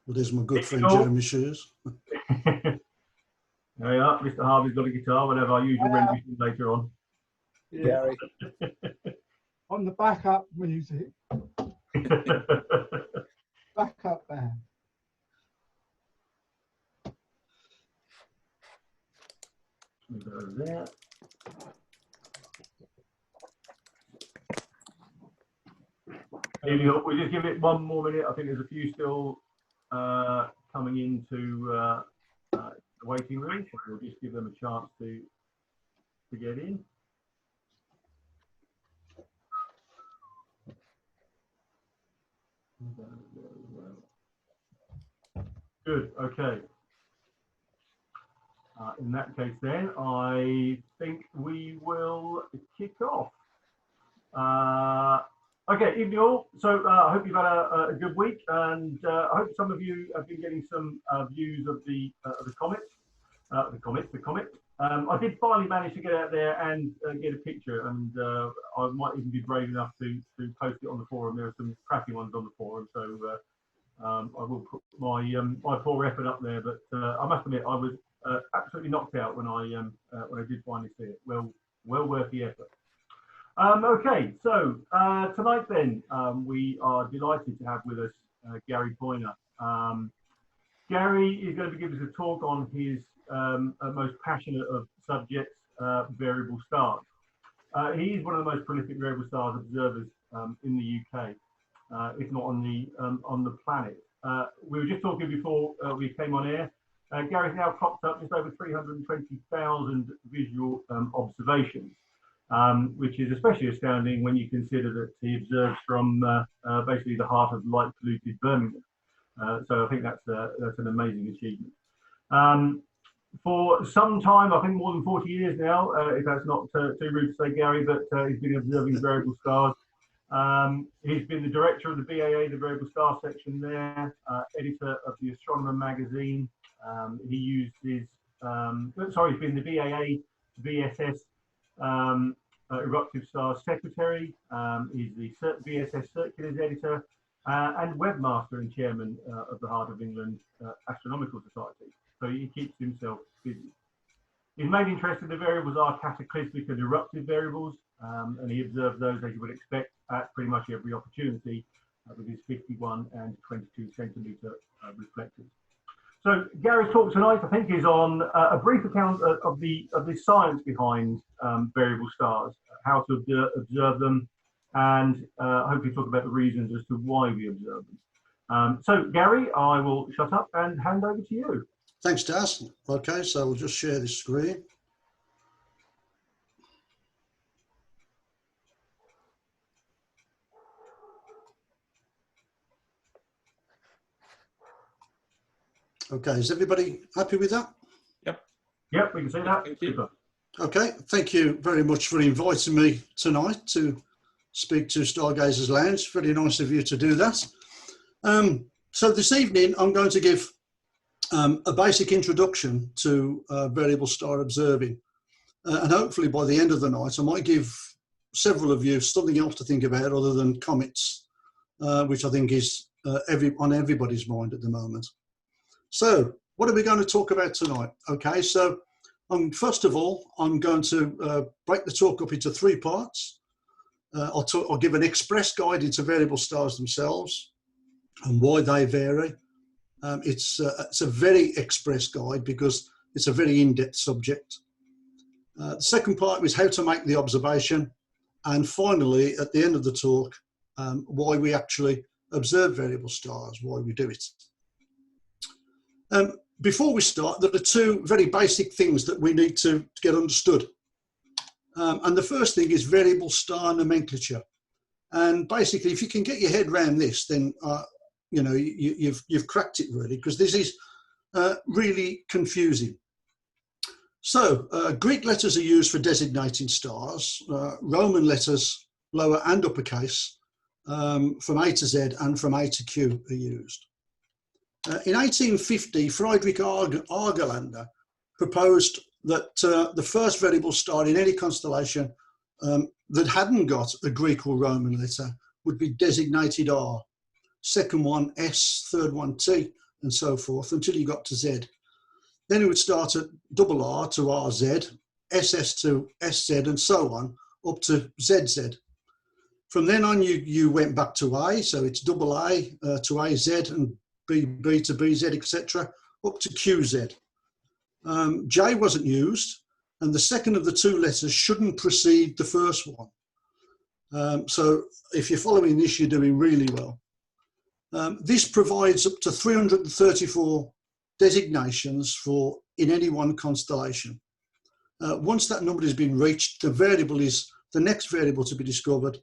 Well, there's my good friend Jeremy Shears. There you are. Mr. Harvey's got a guitar. We'll have our usual rendition later on. Yeah. On the backup music. Backup band. Move that over there. We'll just give it one more minute. I think there's a few still coming into the waiting room. So we'll just give them a chance to get in. Good. Okay. In that case, then I think we will kick off. Okay, evening all. So I hope you've had a good week, and I hope some of you have been getting some views of the comet. I did finally manage to get out there and get a picture, and I might even be brave enough to post it on the forum. There are some crappy ones on the forum, so I will put my poor effort up there. But I must admit, I was absolutely knocked out when I did finally see it. Well worth the effort. Okay, so tonight then we are delighted to have with us Gary Poyner. Gary is going to be giving us a talk on his most passionate of subjects, variable stars. He's one of the most prolific variable stars observers in the UK, if not on the planet. We were just talking before we came on air. Gary's now clocked up just over 320,000 visual observations. Which is especially astounding when you consider that he observes from basically the heart of light-polluted Birmingham. So I think that's an amazing achievement. For some time, I think more than 40 years now, if that's not too rude to say, Gary, but he's been observing variable stars. He's been the director of the BAA, the Variable Star section there, editor of the Astronomer magazine. He's been the BAA, VSS, Eruptive Stars secretary. He's the VSS Circulars editor and webmaster and chairman of the Heart of England Astronomical Society. So he keeps himself busy. His main interest in the variables are cataclysmic and eruptive variables, and he observes those, as you would expect, at pretty much every opportunity with his 51 and 22 centimetre reflectors. So Gary's talk tonight, I think, is on a brief account of the science behind variable stars, how to observe them, and hopefully talk about the reasons as to why we observe them. So Gary, I will shut up and hand over to you. Thanks, Daz. Okay, so we'll just share this screen. Okay, is everybody happy with that? Yep, we can see that. Thank you. Okay, thank you very much for inviting me tonight to speak to Stargazers Lounge. Very nice of you to do that. So this evening I'm going to give a basic introduction to variable star observing, and hopefully by the end of the night I might give several of you something else to think about other than comets, which I think is on everybody's mind at the moment. So what are we going to talk about tonight? Okay, so first of all, I'm going to break the talk up into three parts. I'll give an express guide into variable stars themselves and why they vary. It's a very express guide because it's a very in-depth subject. The second part is how to make the observation. And finally, at the end of the talk, why we actually observe variable stars, why we do it. Before we start, there are two very basic things that we need to get understood. And the first thing is variable star nomenclature. And basically, if you can get your head around this, then you know you've cracked it really, because this is really confusing. So Greek letters are used for designating stars. Roman letters, lower and uppercase, from A to Z and from A to Q are used. In 1850, Friedrich Argelander proposed that the first variable star in any constellation that hadn't got a Greek or Roman letter would be designated R, second one S, third one T, and so forth until you got to Z. Then it would start at double R to RZ, SS to SZ, and so on, up to ZZ. From then on, you went back to A, so it's double A to AZ, and BB to BZ, etc., up to QZ. J wasn't used, and the second of the two letters shouldn't precede the first one. So if you're following this, you're doing really well. This provides up to 334 designations for in any one constellation. Once that number has been reached, the next variable to be discovered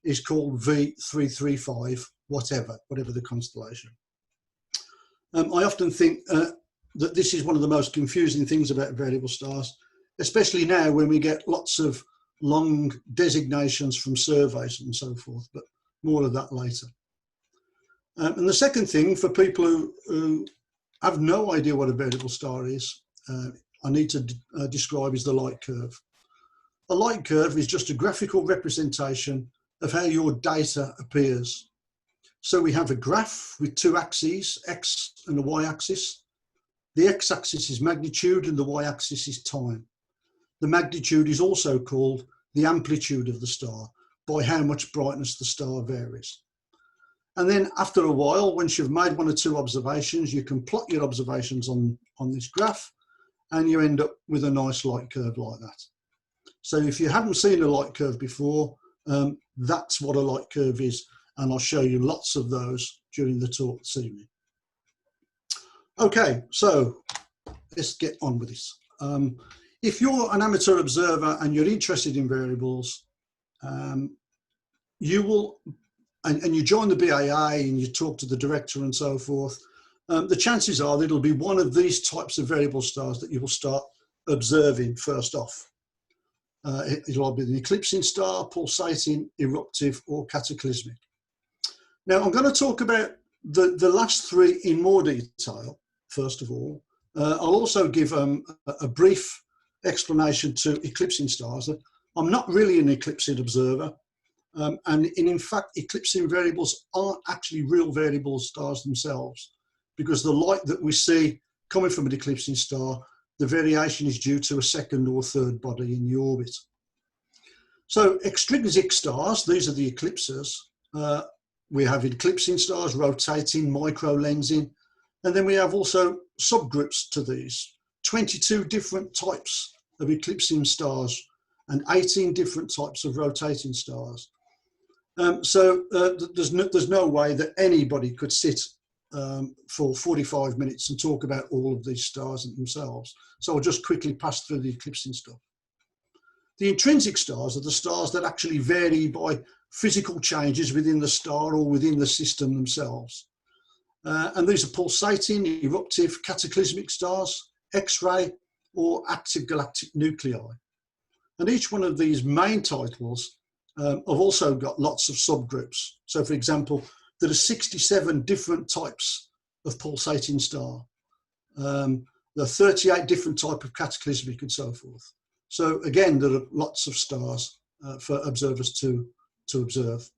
is called V335, whatever the constellation. I often think that this is one of the most confusing things about variable stars, especially now when we get lots of long designations from surveys and so forth, but more of that later. And the second thing, for people who have no idea what a variable star is, I need to describe is the light curve. A light curve is just a graphical representation of how your data appears. So we have a graph with two axes, X and a Y axis. The X axis is magnitude and the Y axis is time. The magnitude is also called the amplitude of the star, by how much brightness the star varies. And then after a while, once you've made one or two observations, you can plot your observations on this graph, and you end up with a nice light curve like that. So if you haven't seen a light curve before, that's what a light curve is, and I'll show you lots of those during the talk this evening. Okay, so let's get on with this. If you're an amateur observer and you're interested in variables, you will, and you join the BAA and you talk to the director and so forth, the chances are that it'll be one of these types of variable stars that you will start observing first off. It'll either be an eclipsing star, pulsating, eruptive, or cataclysmic. Now, I'm going to talk about the last three in more detail, first of all. I'll also give a brief explanation to eclipsing stars. I'm not really an eclipsing observer, and in fact, eclipsing variables aren't actually real variable stars themselves, because the light that we see coming from an eclipsing star, the variation is due to a second or third body in the orbit. So extrinsic stars, these are the eclipsers. We have eclipsing stars, rotating, micro-lensing, and then we have also subgroups to these, 22 different types of eclipsing stars and 18 different types of rotating stars. So there's no way that anybody could sit for 45 minutes and talk about all of these stars themselves. So I'll just quickly pass through the eclipsing stuff. The intrinsic stars are the stars that actually vary by physical changes within the star or within the system themselves. And these are pulsating, eruptive, cataclysmic stars, X-ray, or active galactic nuclei. And each one of these main titles have also got lots of subgroups. So for example, there are 67 different types of pulsating star. There are 38 different types of cataclysmic and so forth. So again, there are lots of stars for observers to observe.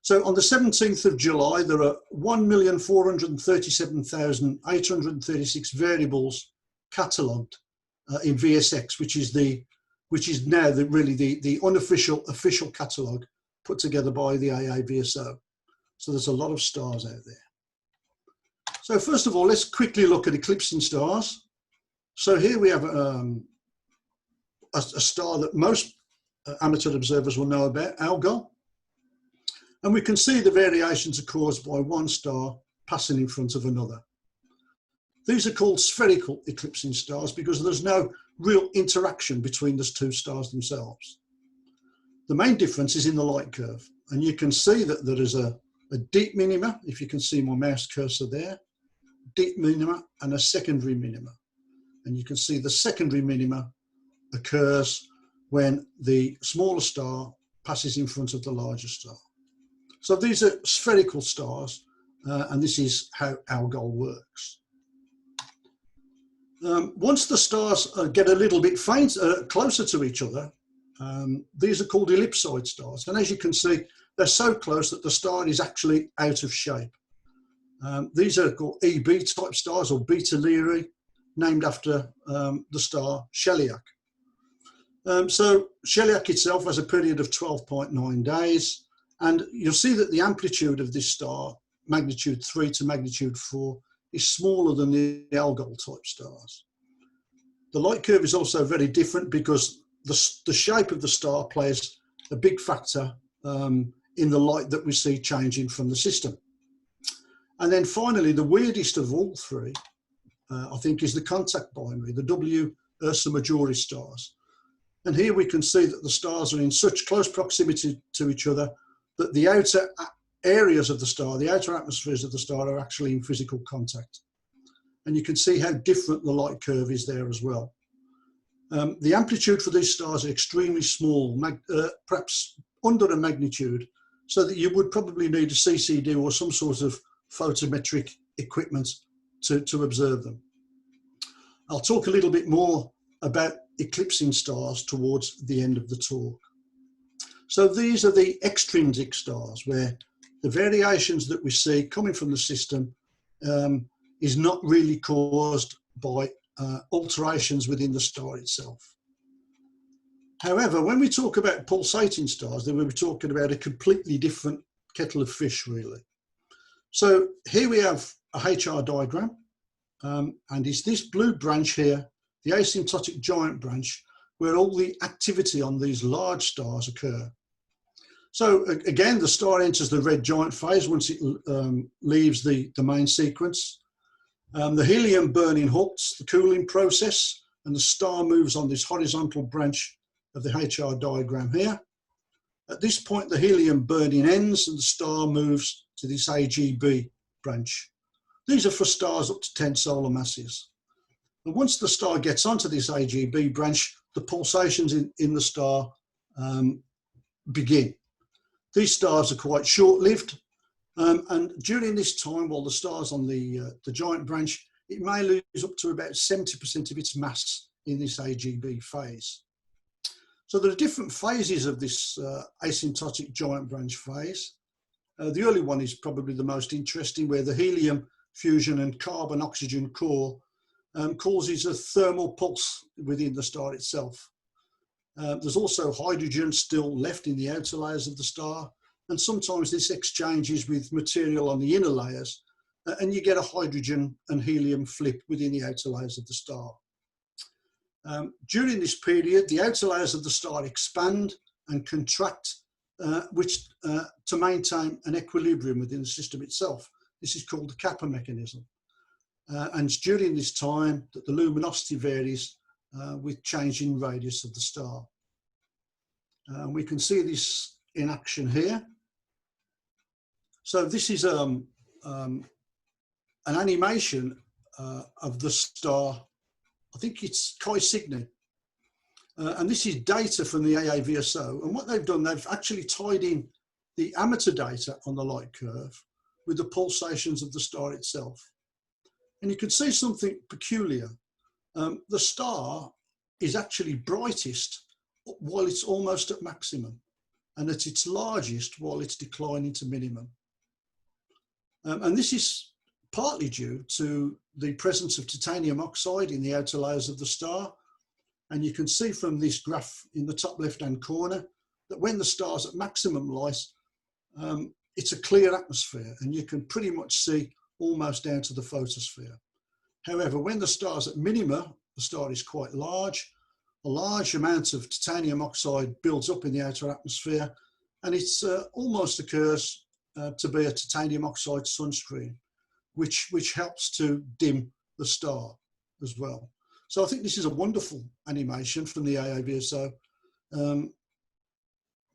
So on the 17th of July, there are 1,437,836 variables catalogued in VSX, which is now really the unofficial official catalogue put together by the AAVSO. So there's a lot of stars out there. So first of all, let's quickly look at eclipsing stars. So here we have a star that most amateur observers will know about, Algol. And we can see the variations are caused by one star passing in front of another. These are called spherical eclipsing stars because there's no real interaction between the two stars themselves. The main difference is in the light curve. And you can see that there is a deep minima, if you can see my mouse cursor there, deep minima and a secondary minima. And you can see the secondary minima occurs when the smaller star passes in front of the larger star. So these are spherical stars, and this is how Algol works. Once the stars get a little bit closer to each other, these are called ellipsoid stars. And as you can see, they're so close that the star is actually out of shape. These are called EB type stars, or Beta Lyrae, named after the star Chelyabinsk. So Chelyabinsk itself has a period of 12.9 days, and you'll see that the amplitude of this star, magnitude 3 to magnitude 4, is smaller than the Algol type stars. The light curve is also very different because the shape of the star plays a big factor in the light that we see changing from the system. And then finally, the weirdest of all three, I think, is the contact binary, the W Ursa Majoris stars. And here we can see that the stars are in such close proximity to each other that the outer areas of the star, the outer atmospheres of the star, are actually in physical contact. And you can see how different the light curve is there as well. The amplitude for these stars are extremely small, perhaps under a magnitude, so that you would probably need a CCD or some sort of photometric equipment to observe them. I'll talk a little bit more about eclipsing stars towards the end of the talk. So these are the extrinsic stars, where the variations that we see coming from the system is not really caused by alterations within the star itself. However, when we talk about pulsating stars, then we're talking about a completely different kettle of fish, really. So here we have a HR diagram, and it's this blue branch here, the asymptotic giant branch, where all the activity on these large stars occur. So again, the star enters the red giant phase once it leaves the main sequence. The helium burning halts the cooling process, and the star moves on this horizontal branch of the HR diagram here. At this point, the helium burning ends and the star moves to this AGB branch. These are for stars up to 10 solar masses. And once the star gets onto this AGB branch, the pulsations in the star begin. These stars are quite short-lived, and during this time, while the star's on the giant branch, it may lose up to about 70% of its mass in this AGB phase. So there are different phases of this asymptotic giant branch phase. The early one is probably the most interesting, where the helium fusion and carbon-oxygen core causes a thermal pulse within the star itself. There's also hydrogen still left in the outer layers of the star, and sometimes this exchanges with material on the inner layers, and you get a hydrogen and helium flip within the outer layers of the star. During this period, the outer layers of the star expand and contract, to maintain an equilibrium within the system itself. This is called the Kappa mechanism. And it's during this time that the luminosity varies with changing radius of the star. We can see this in action here. So this is an animation of the star. I think it's Chi Cygni. And this is data from the AAVSO. And what they've done, they've actually tied in the amateur data on the light curve with the pulsations of the star itself. And you can see something peculiar. The star is actually brightest while it's almost at maximum, and at its largest while it's declining to minimum. And this is partly due to the presence of titanium oxide in the outer layers of the star. And you can see from this graph in the top left-hand corner that when the star's at maximum light, it's a clear atmosphere, and you can pretty much see almost down to the photosphere. However, when the star's at minima, the star is quite large. A large amount of titanium oxide builds up in the outer atmosphere, and it almost occurs to be a titanium oxide sunscreen, which helps to dim the star as well. So I think this is a wonderful animation from the AAVSO,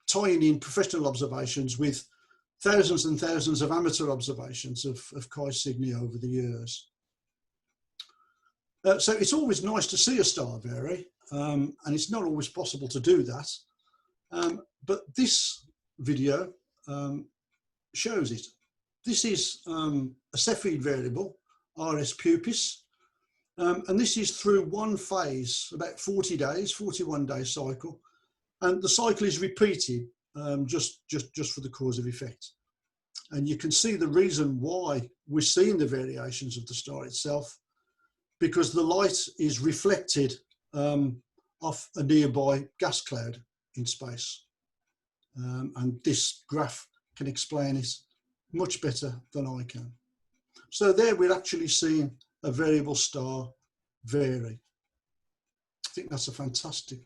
tying in professional observations with thousands and thousands of amateur observations of Chi Cygni over the years. So it's always nice to see a star vary, and it's not always possible to do that. But this video shows it. This is a Cepheid variable, RS Pupis, and this is through one phase, about 40 days, 41-day cycle, and the cycle is repeated just for the cause of effect. And you can see the reason why we're seeing the variations of the star itself, because the light is reflected off a nearby gas cloud in space. And this graph can explain it much better than I can. So there we're actually seeing a variable star vary. I think that's a fantastic,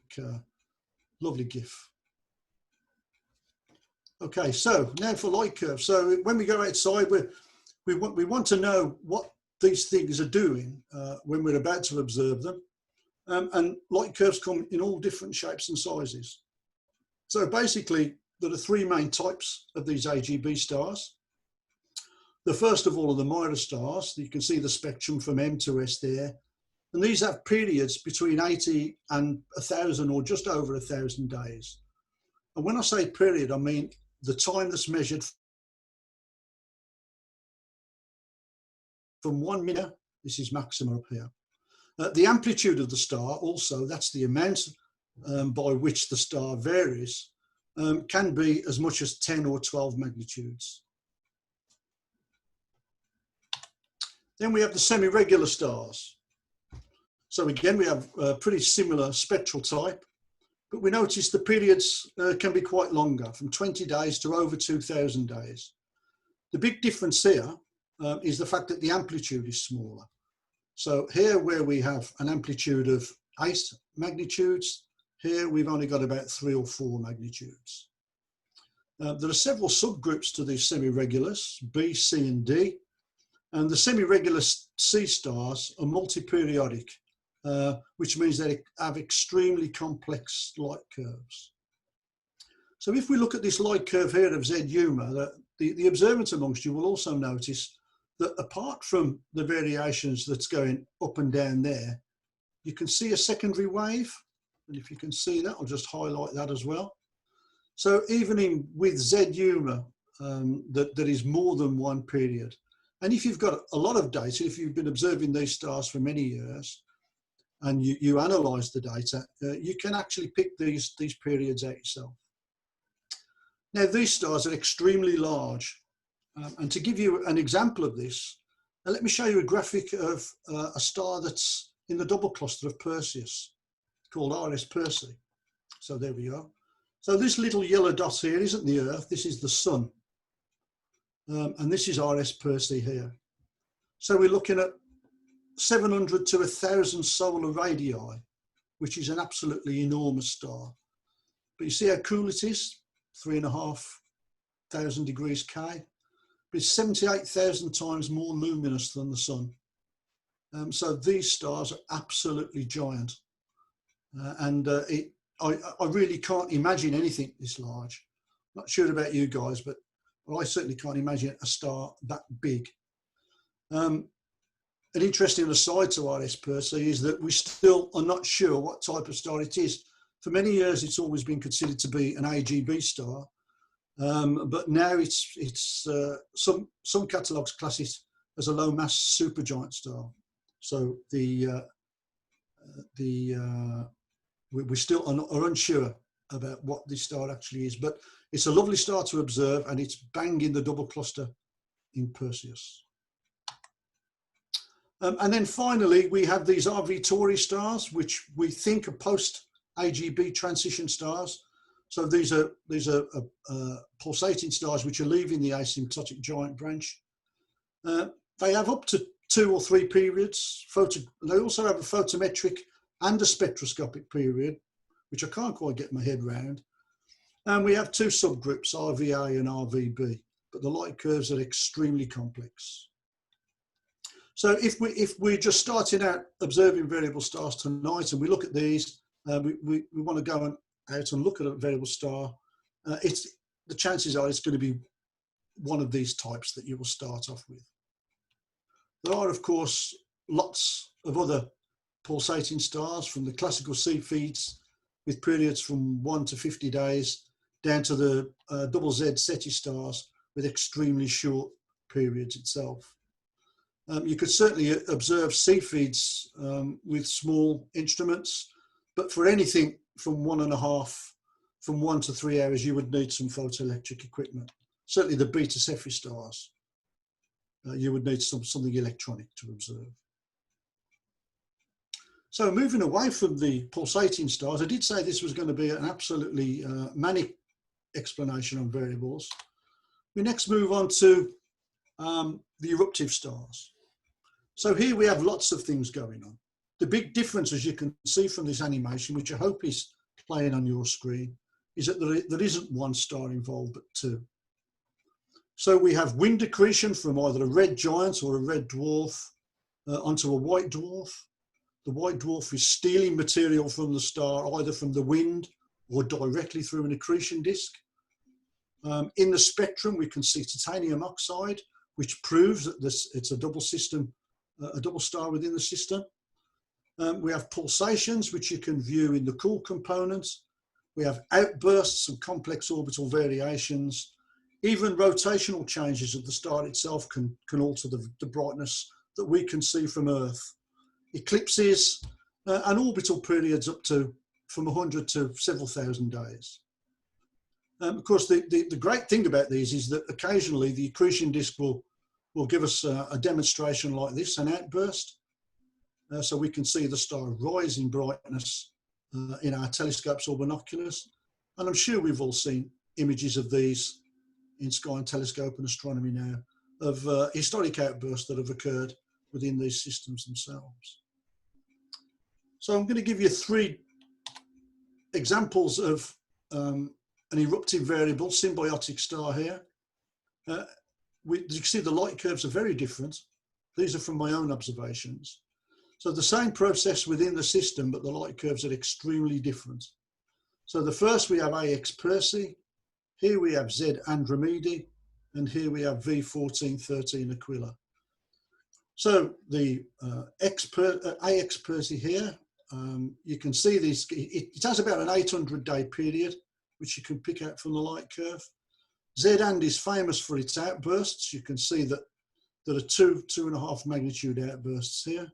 lovely GIF. Okay, so now for light curves. So when we go outside, we want to know what these things are doing when we're about to observe them. And light curves come in all different shapes and sizes. So basically, there are three main types of these AGB stars. The first of all are the Poyner stars. You can see the spectrum from M to S there. And these have periods between 80 and 1,000 or just over 1,000 days. And when I say period, I mean the time that's measured from 1 minute, this is maxima up here. The amplitude of the star also, that's the amount by which the star varies, can be as much as 10 or 12 magnitudes. Then we have the semi-regular stars. So again, we have a pretty similar spectral type, but we notice the periods can be quite longer, from 20 days to over 2,000 days. The big difference here is the fact that the amplitude is smaller. So here where we have an amplitude of 8 magnitudes, here we've only got about 3 or 4 magnitudes. There are several subgroups to these semi-regulars, B, C and D. And the semi-regular C stars are multi-periodic, which means they have extremely complex light curves. So if we look at this light curve here of Z Uma, the observant amongst you will also notice that apart from the variations that's going up and down there, you can see a secondary wave. And if you can see that, I'll just highlight that as well. So even with Z Uma, there is more than one period. And if you've got a lot of data, if you've been observing these stars for many years and you analyse the data, you can actually pick these periods out yourself. Now, these stars are extremely large. And to give you an example of this, let me show you a graphic of a star that's in the double cluster of Perseus, called RS Persei. So there we are. So this little yellow dot here isn't the Earth, this is the Sun. And this is RS Persei here. So we're looking at 700 to 1,000 solar radii, which is an absolutely enormous star. But you see how cool it is? 3,500 degrees K. But it's 78,000 times more luminous than the Sun. So these stars are absolutely giant. I really can't imagine anything this large. Not sure about you guys, but I certainly can't imagine a star that big. An interesting aside to RS Persei is that we still are not sure what type of star it is. For many years, it's always been considered to be an AGB star, but now some catalogues class it as a low-mass supergiant star. So we still are unsure about what this star actually is, but it's a lovely star to observe, and it's bang in the double cluster in Perseus. And then finally, we have these RV Tauri stars, which we think are post-AGB transition stars. So these are pulsating stars which are leaving the asymptotic giant branch. They have up to 2 or 3 periods. They also have a photometric and a spectroscopic period, which I can't quite get my head around. And we have 2 subgroups, RVA and RVB, but the light curves are extremely complex. So if we're just starting out observing variable stars tonight and we look at these, we want to go out and look at a variable star, the chances are it's going to be one of these types that you will start off with. There are, of course, lots of other pulsating stars, from the classical Cepheids with periods from 1 to 50 days down to the double Z SETI stars with extremely short periods itself. You could certainly observe Cepheids with small instruments, but for anything from 1 to 3 hours, you would need some photoelectric equipment. certainly the beta Cephei stars, you would need something electronic to observe. So moving away from the pulsating stars, I did say this was going to be an absolutely manic explanation on variables. We next move on to the eruptive stars. So here we have lots of things going on. The big difference, as you can see from this animation, which I hope is playing on your screen, is that there isn't one star involved, but two. So we have wind accretion from either a red giant or a red dwarf onto a white dwarf. The white dwarf is stealing material from the star, either from the wind or directly through an accretion disk. In the spectrum, we can see titanium oxide, which proves that it's a double system, a double star within the system. We have pulsations, which you can view in the cool components. We have outbursts and complex orbital variations. Even rotational changes of the star itself can alter the brightness that we can see from Earth. Eclipses and orbital periods up to from 100 to several thousand days. Of course, the great thing about these is that occasionally the accretion disk will give us a demonstration like this, an outburst. So we can see the star rise in brightness in our telescopes or binoculars. And I'm sure we've all seen images of these in sky and telescope and astronomy now, of historic outbursts that have occurred within these systems themselves. So I'm going to give you 3 examples of an eruptive variable, symbiotic star here. You can see the light curves are very different. These are from my own observations. So the same process within the system, but the light curves are extremely different. So the first we have AX Persei, here we have Z Andromeda, and here we have V1413 Aquila. So the AX Persei here, you can see this, it has about an 800-day period, which you can pick out from the light curve. Z-And is famous for its outbursts. You can see that there are 2.5 magnitude outbursts here.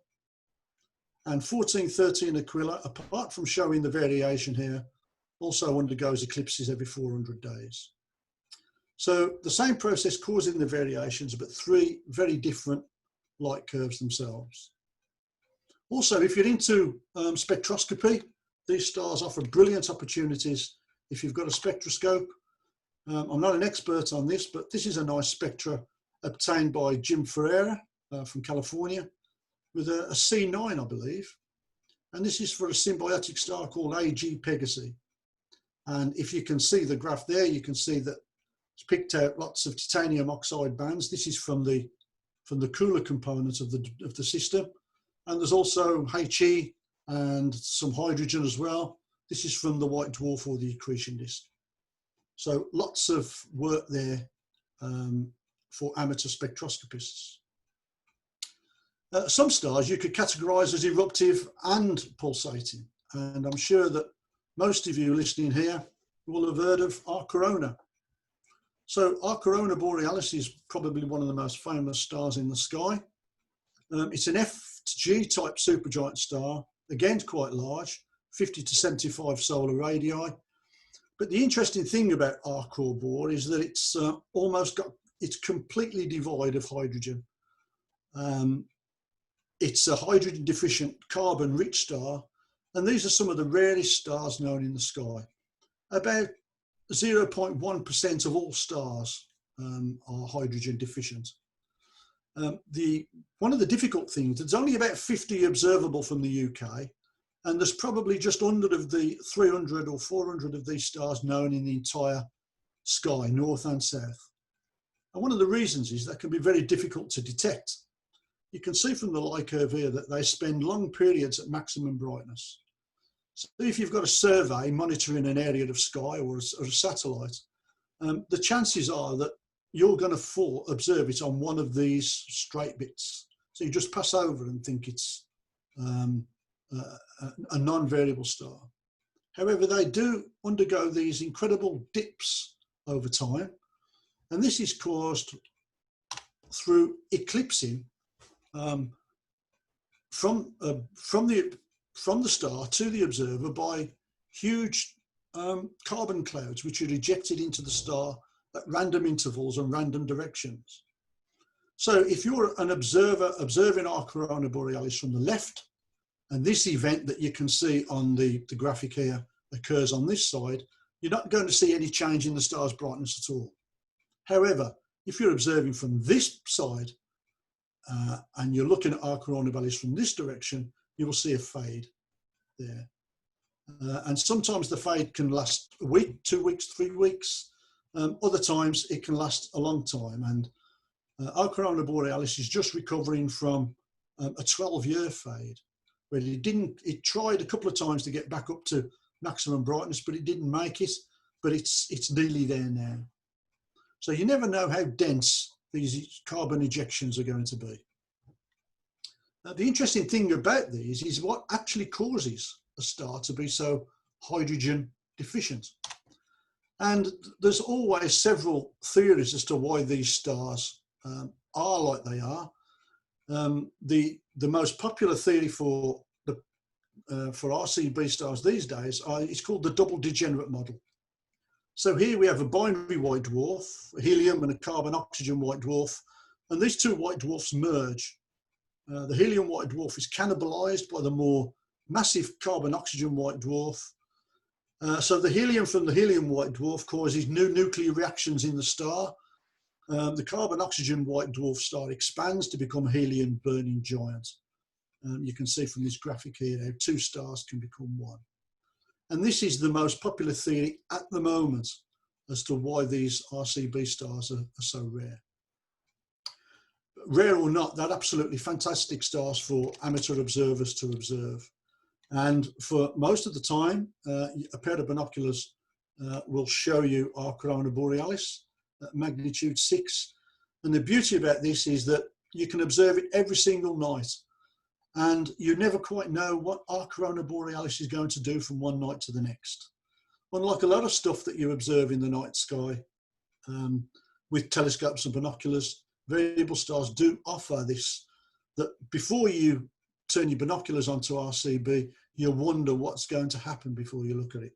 And 1413 Aquila, apart from showing the variation here, also undergoes eclipses every 400 days. So the same process causing the variations, but 3 very different light curves themselves. Also, if you're into spectroscopy, these stars offer brilliant opportunities if you've got a spectroscope. I'm not an expert on this, but this is a nice spectra obtained by Jim Ferreira from California with a C9, I believe. And this is for a symbiotic star called AG Pegasi. And if you can see the graph there, you can see that it's picked out lots of titanium oxide bands. This is from the cooler components of the system. And there's also He and some hydrogen as well. This is from the white dwarf or the accretion disk. So lots of work there for amateur spectroscopists. Some stars you could categorize as eruptive and pulsating. And I'm sure that most of you listening here will have heard of our corona. So our corona borealis is probably one of the most famous stars in the sky. It's an FG type supergiant star, again quite large, 50 to 75 solar radii. But the interesting thing about our core bore is that it's it's completely devoid of hydrogen. It's a hydrogen deficient carbon rich star, and these are some of the rarest stars known in the sky. About 0.1% of all stars are hydrogen deficient. One of the difficult things, there's only about 50 observable from the UK, and there's probably just under of the 300 or 400 of these stars known in the entire sky, north and south. And one of the reasons is that can be very difficult to detect. You can see from the light curve here that they spend long periods at maximum brightness. So if you've got a survey monitoring an area of sky or a satellite, the chances are that you're going to observe it on one of these straight bits. So you just pass over and think it's a non-variable star. However, they do undergo these incredible dips over time, and this is caused through eclipsing from the star to the observer by huge carbon clouds which are ejected into the star at random intervals and random directions. So if you're an observer observing our Corona Borealis from the left, and this event that you can see on the graphic here occurs on this side, you're not going to see any change in the star's brightness at all. However, if you're observing from this side and you're looking at our Corona Borealis from this direction, you will see a fade there. And sometimes the fade can last a week, 2 weeks, 3 weeks. Other times it can last a long time. And our Corona Borealis is just recovering from a 12-year fade, where it tried a couple of times to get back up to maximum brightness, but it didn't make it. But it's nearly there now. So you never know how dense these carbon ejections are going to be. The interesting thing about these is what actually causes a star to be so hydrogen deficient. And there's always several theories as to why these stars are like they are. The most popular theory for RCB stars these days is called the double degenerate model. So here we have a binary white dwarf, a helium and a carbon oxygen white dwarf, and these two white dwarfs merge. The helium white dwarf is cannibalized by the more massive carbon oxygen white dwarf. So the helium from the helium white dwarf causes new nuclear reactions in the star. The carbon oxygen white dwarf star expands to become a helium burning giant. You can see from this graphic here how two stars can become one. And this is the most popular theory at the moment as to why these RCB stars are so rare. Rare or not, they're absolutely fantastic stars for amateur observers to observe. And for most of the time, a pair of binoculars will show you our Corona Borealis at magnitude 6. And the beauty about this is that you can observe it every single night. And you never quite know what our Corona Borealis is going to do from one night to the next. Unlike a lot of stuff that you observe in the night sky with telescopes and binoculars, variable stars do offer this, that before you turn your binoculars onto RCB, you wonder what's going to happen before you look at it.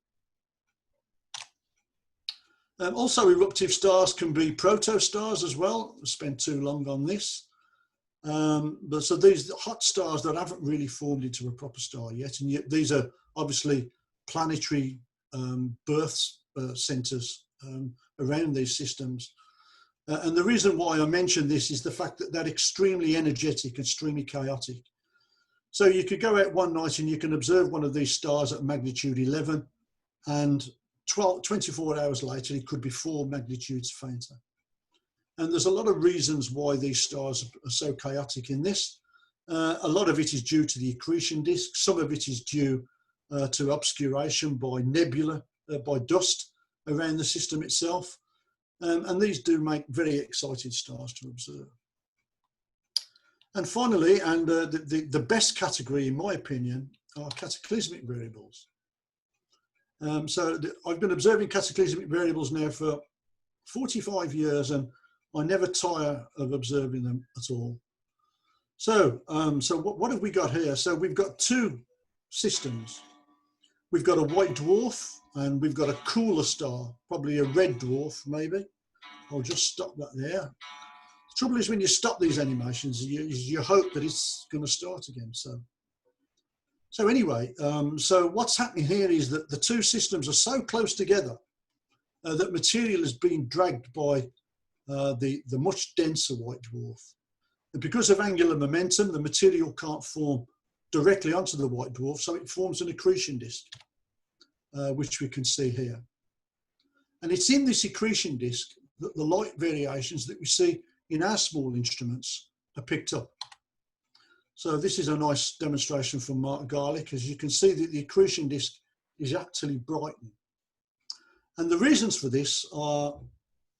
Also, eruptive stars can be protostars as well. I've spent too long on this. But so these hot stars that haven't really formed into a proper star yet, and yet these are obviously planetary birth centers around these systems. And the reason why I mention this is the fact that they're extremely energetic, extremely chaotic. So you could go out one night and you can observe one of these stars at magnitude 11, and 24 hours later it could be 4 magnitudes fainter. And there's a lot of reasons why these stars are so chaotic in this. A lot of it is due to the accretion disk. Some of it is due to obscuration by nebula, by dust around the system itself. And these do make very exciting stars to observe. And finally, and the best category, in my opinion, are cataclysmic variables. I've been observing cataclysmic variables now for 45 years, and I never tire of observing them at all. So what have we got here? So we've got two systems. We've got a white dwarf and we've got a cooler star, probably a red dwarf maybe. I'll just stop that there. The trouble is when you stop these animations, you hope that it's going to start again. So anyway, so what's happening here is that the two systems are so close together that material is being dragged by the much denser white dwarf. And because of angular momentum, the material can't form directly onto the white dwarf, so it forms an accretion disk, which we can see here. And it's in this accretion disk that the light variations that we see in our small instruments are picked up. So this is a nice demonstration from Mark Garlick. As you can see, that the accretion disk is actually brightened. And the reasons for this are,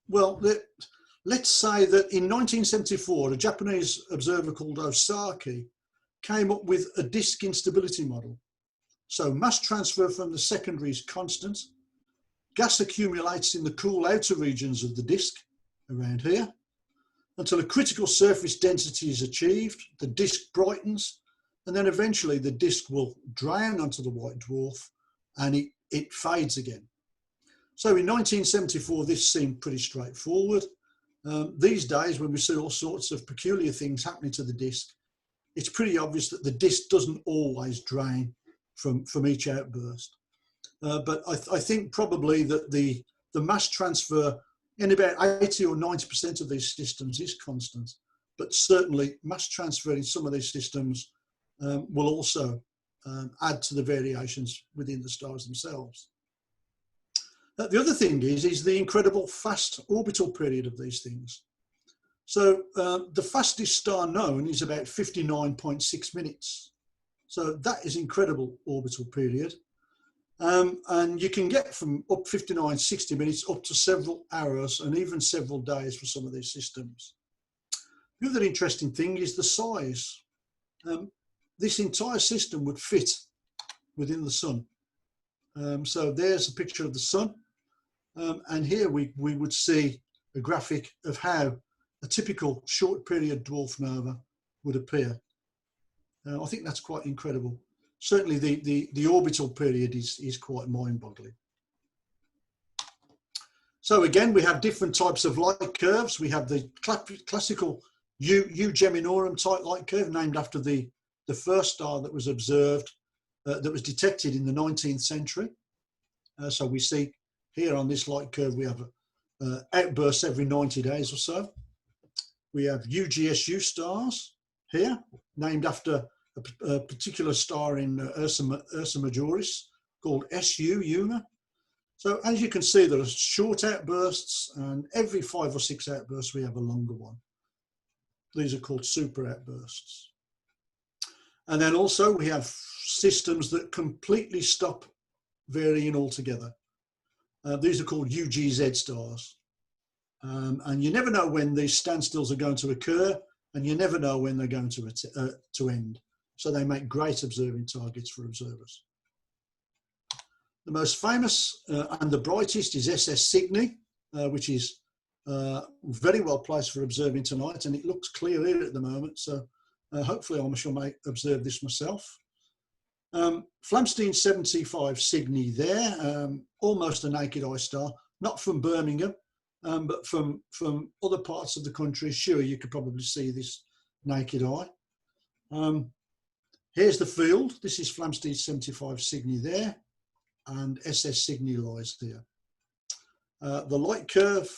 well, let's say that in 1974, a Japanese observer called Osaki came up with a disk instability model. So mass transfer from the secondary is constant. Gas accumulates in the cool outer regions of the disk around here until a critical surface density is achieved. The disk brightens, and then eventually the disk will drown onto the white dwarf and it fades again. So in 1974, this seemed pretty straightforward. These days, when we see all sorts of peculiar things happening to the disk, it's pretty obvious that the disk doesn't always drain from each outburst. But I think probably that the mass transfer in about 80 or 90% of these systems is constant, but certainly mass transfer in some of these systems will also add to the variations within the stars themselves. The other thing is the incredible fast orbital period of these things. So the fastest star known is about 59.6 minutes. So that is incredible orbital period. And you can get from up 59, 60 minutes up to several hours and even several days for some of these systems. The other interesting thing is the size. This entire system would fit within the sun. So there's a picture of the sun. And here we would see a graphic of how a typical short period dwarf nova would appear. I think that's quite incredible. Certainly the orbital period is quite mind-boggling. So again, we have different types of light curves. We have the classical U Geminorum type light curve, named after the first star that was observed, that was detected in the 19th century. So we see here on this light curve, we have outbursts every 90 days or so. We have UGSU stars here, named after a particular star in Ursa Majoris called SU, Una. So as you can see, there are short outbursts, and every 5 or 6 outbursts, we have a longer one. These are called super outbursts. And then also we have systems that completely stop varying altogether. These are called UGZ stars. And you never know when these standstills are going to occur, and you never know when they're going to end. So they make great observing targets for observers. The most famous and the brightest is SS Cygni, which is very well placed for observing tonight, and it looks clear here at the moment. So hopefully I shall observe this myself. Flamsteed 75 Cygni there, almost a naked eye star, not from Birmingham, but from other parts of the country. Sure, you could probably see this naked eye. Here's the field. This is Flamsteed 75 Cygni there, and SS Cygni lies there. The light curve,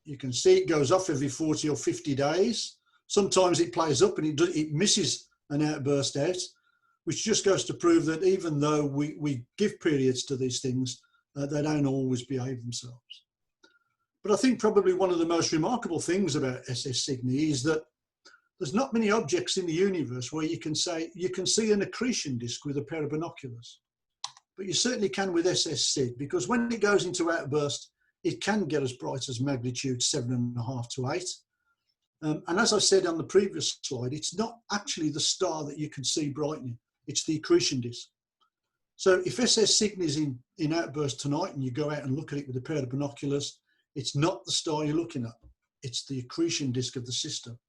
you can see it goes off every 40 or 50 days. Sometimes it plays up and it misses an outburst out, which just goes to prove that even though we give periods to these things, they don't always behave themselves. But I think probably one of the most remarkable things about SS Cygni is that there's not many objects in the universe where you can see an accretion disk with a pair of binoculars. But you certainly can with SS Cygni, because when it goes into outburst, it can get as bright as magnitude 7.5 to 8. And as I said on the previous slide, it's not actually the star that you can see brightening, it's the accretion disk. So if SS Cygni is in outburst tonight and you go out and look at it with a pair of binoculars, it's not the star you're looking at, it's the accretion disk of the system.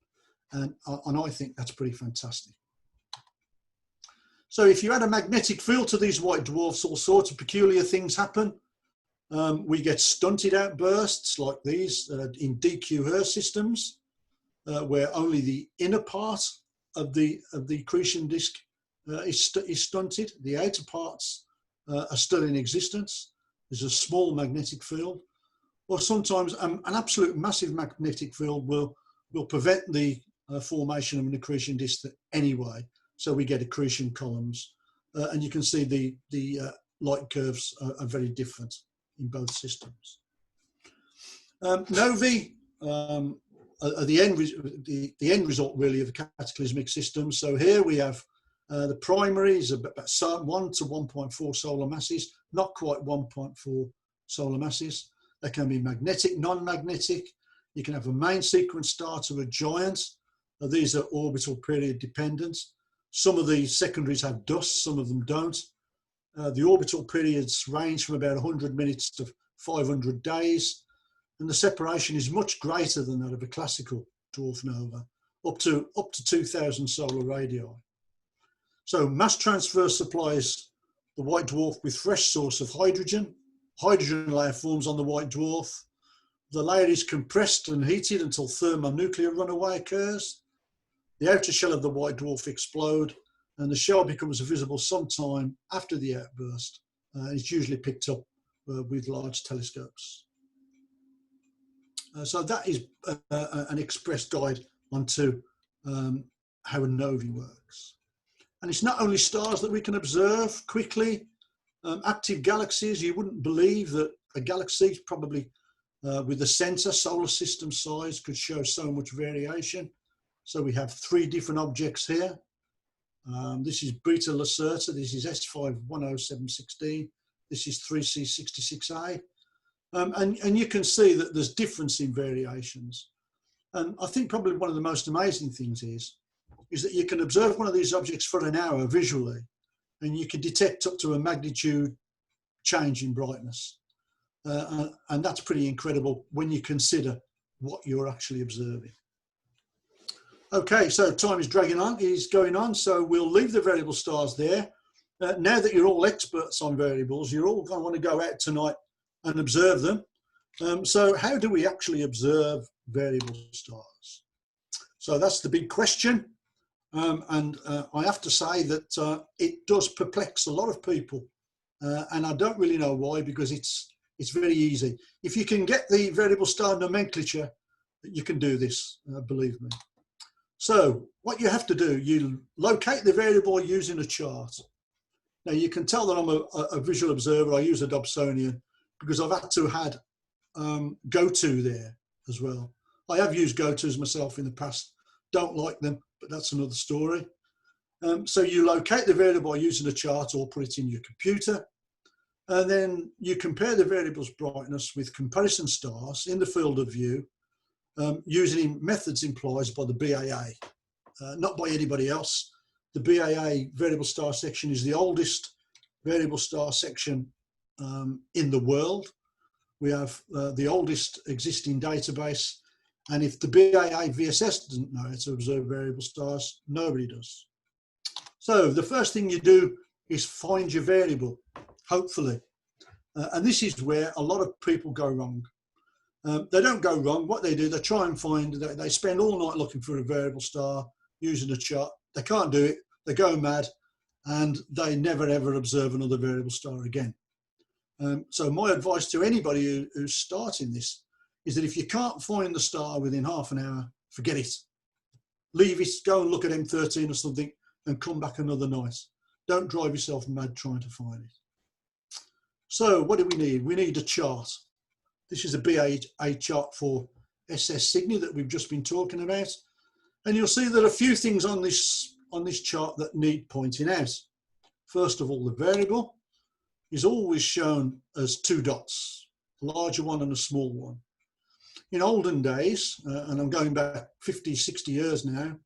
And I think that's pretty fantastic. So if you add a magnetic field to these white dwarfs, all sorts of peculiar things happen. We get stunted outbursts like these in DQ-Hur systems, where only the inner part of the accretion disk is stunted. The outer parts are still in existence. There's a small magnetic field. Or sometimes an absolute massive magnetic field will prevent the formation of an accretion disk anyway. So we get accretion columns. And you can see the light curves are very different in both systems. Novae are the end result really of the cataclysmic system. So here we have the primary is about 1 to 1.4 solar masses, not quite 1.4 solar masses. They can be magnetic, non-magnetic. You can have a main sequence star to a giant. These are orbital period dependent. Some of the secondaries have dust, some of them don't. The orbital periods range from about 100 minutes to 500 days. And the separation is much greater than that of a classical dwarf nova, up to 2,000 solar radii. So mass transfer supplies the white dwarf with fresh source of hydrogen, hydrogen layer forms on the white dwarf. The layer is compressed and heated until thermonuclear runaway occurs. The outer shell of the white dwarf explodes, and the shell becomes visible sometime after the outburst. It's usually picked up with large telescopes. So that is an express guide onto how a novae works. And it's not only stars that we can observe quickly. Active galaxies, you wouldn't believe that a galaxy, probably with the sensor, solar system size, could show so much variation. So we have 3 different objects here. This is Beta Lacerta, this is S510716, this is 3C66A. And you can see that there's difference in variations. And I think probably one of the most amazing things is that you can observe one of these objects for an hour visually, and you can detect up to a magnitude change in brightness. And that's pretty incredible when you consider what you're actually observing. Okay, so time is dragging on, is going on, so we'll leave the variable stars there. Now that you're all experts on variables, you're all going to want to go out tonight and observe them. So how do we actually observe variable stars? So that's the big question. And I have to say that it does perplex a lot of people. And I don't really know why, because it's very easy. If you can get the variable star nomenclature, you can do this, believe me. So what you have to do, you locate the variable using a chart. Now you can tell that I'm a visual observer. I use a Dobsonian because I've had to add GoTo there as well. I have used GoTos myself in the past. Don't like them, but that's another story. So you locate the variable by using a chart or put it in your computer. And then you compare the variable's brightness with comparison stars in the field of view using methods employed by the BAA, not by anybody else. The BAA variable star section is the oldest variable star section in the world. We have the oldest existing database, and if the BAA VSS doesn't know how to observe variable stars, nobody does. So the first thing you do is find your variable, hopefully. And this is where a lot of people go wrong. They don't go wrong. What they do, they try and find, they spend all night looking for a variable star using a chart. They can't do it. They go mad, and they never ever observe another variable star again. So my advice to anybody who's starting this is that if you can't find the star within half an hour, forget it. Leave it, go and look at M13 or something and come back another night. Don't drive yourself mad trying to find it. So what do we need? We need a chart. This is a BAA chart for SS Cygni that we've just been talking about. And you'll see that a few things on this chart that need pointing out. First of all, the variable is always shown as 2 dots, a larger one and a small one. In olden days, and I'm going back 50, 60 years now,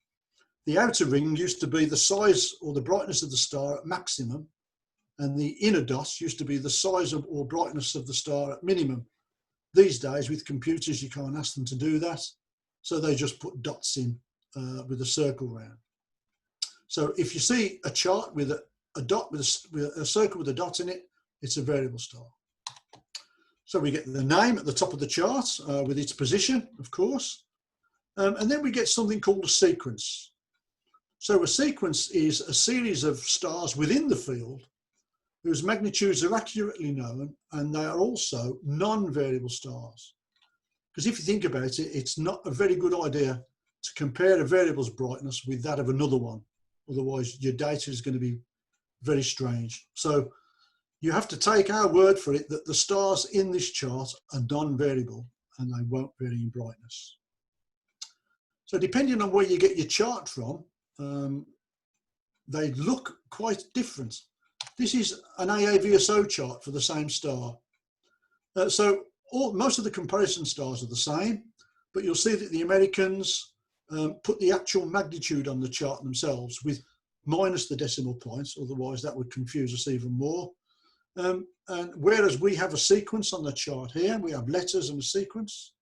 the outer ring used to be the size or the brightness of the star at maximum, and the inner dots used to be the size of or brightness of the star at minimum. These days, with computers, you can't ask them to do that, so they just put dots in with a circle round. So if you see a chart with a dot with a circle with a dot in it, it's a variable star. So we get the name at the top of the chart with its position, of course, and then we get something called a sequence. So a sequence is a series of stars within the field whose magnitudes are accurately known, and they are also non-variable stars. Because if you think about it, it's not a very good idea to compare a variable's brightness with that of another one. Otherwise, your data is going to be very strange. So you have to take our word for it that the stars in this chart are non-variable and they won't vary in brightness. So depending on where you get your chart from, they look quite different. This is an AAVSO chart for the same star. Most of the comparison stars are the same, but you'll see that the Americans put the actual magnitude on the chart themselves with minus the decimal points, otherwise that would confuse us even more. And whereas we have a sequence on the chart here, we have letters and a sequence,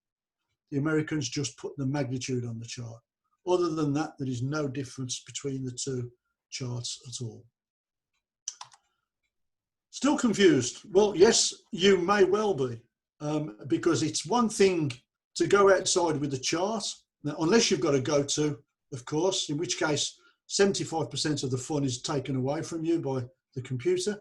the Americans just put the magnitude on the chart. Other than that, there is no difference between the two charts at all. Still confused? Well, yes, you may well be, because it's one thing to go outside with the chart, now, unless you've got a go-to, of course, in which case 75% of the fun is taken away from you by the computer.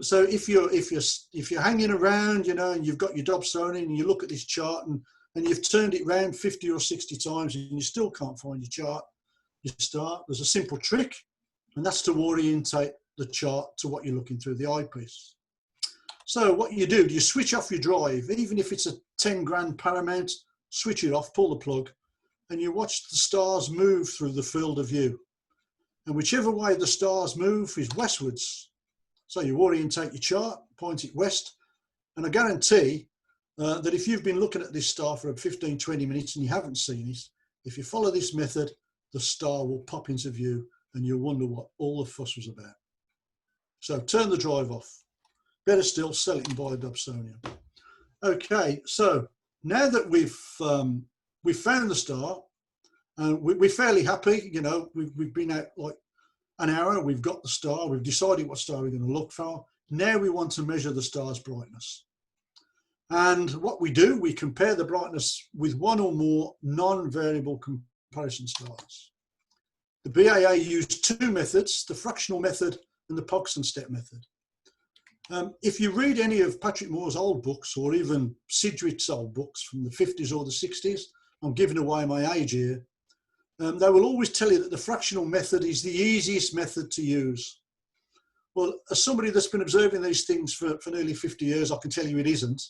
So if you're hanging around, you know, and you've got your Dobsonian and you look at this chart and you've turned it round 50 or 60 times and you still can't find your chart, you start. There's a simple trick, and that's to orientate the chart to what you're looking through the eyepiece. So what you do, you switch off your drive, even if it's a 10 grand Paramount, switch it off, pull the plug, and you watch the stars move through the field of view. And whichever way the stars move is westwards. So you orientate your chart, point it west, and I guarantee that if you've been looking at this star for 15, 20 minutes and you haven't seen it, if you follow this method, the star will pop into view and you'll wonder what all the fuss was about. So turn the drive off. Better still, sell it and buy a Dobsonian. Okay, so now that we've found the star, and we're fairly happy, you know, we've been out like an hour, we've got the star, we've decided what star we're going to look for. Now we want to measure the star's brightness. And what we do, we compare the brightness with one or more non-variable comparison stars. The BAA used two methods, the fractional method and the Pogson step method. If you read any of Patrick Moore's old books, or even Sidgwick's old books from the 50s or the 60s, I'm giving away my age here, they will always tell you that the fractional method is the easiest method to use. Well, as somebody that's been observing these things for nearly 50 years, I can tell you it isn't.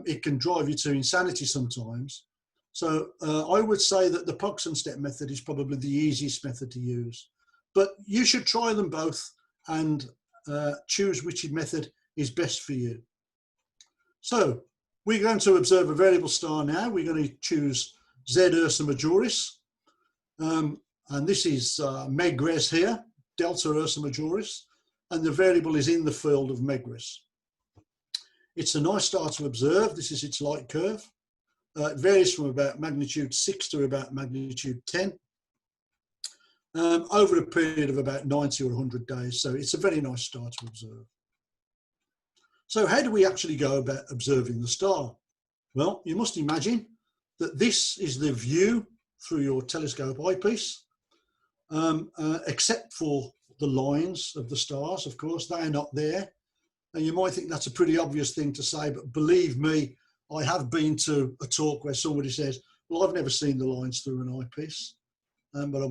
It can drive you to insanity sometimes. So I would say that the Pogson step method is probably the easiest method to use. But you should try them both and choose which method is best for you. So we're going to observe a variable star now. We're going to choose Z Ursa Majoris. And this is Megrez here, Delta Ursa Majoris, and the variable is in the field of Megrez. It's a nice star to observe. This is its light curve. It varies from about magnitude 6 to about magnitude 10 over a period of about 90 or 100 days. So it's a very nice star to observe. So how do we actually go about observing the star? Well, you must imagine that this is the view through your telescope eyepiece, except for the lines of the stars, of course, they are not there. And you might think that's a pretty obvious thing to say, but believe me, I have been to a talk where somebody says, well, I've never seen the lines through an eyepiece, but I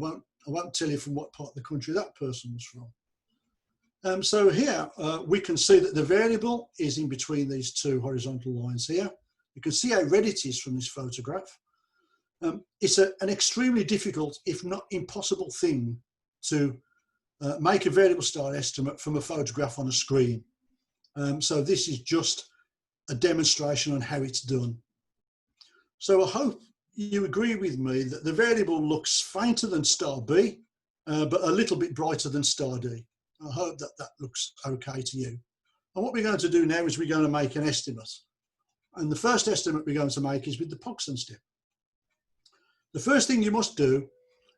won't tell you from what part of the country that person was from. So here we can see that the variable is in between these two horizontal lines here. You can see how red it is from this photograph. It's an extremely difficult, if not impossible thing to make a variable star estimate from a photograph on a screen. So this is just a demonstration on how it's done. So I hope you agree with me that the variable looks fainter than star B, but a little bit brighter than star D. I hope that that looks okay to you. And what we're going to do now is we're going to make an estimate. And the first estimate we're going to make is with the Pogson step. The first thing you must do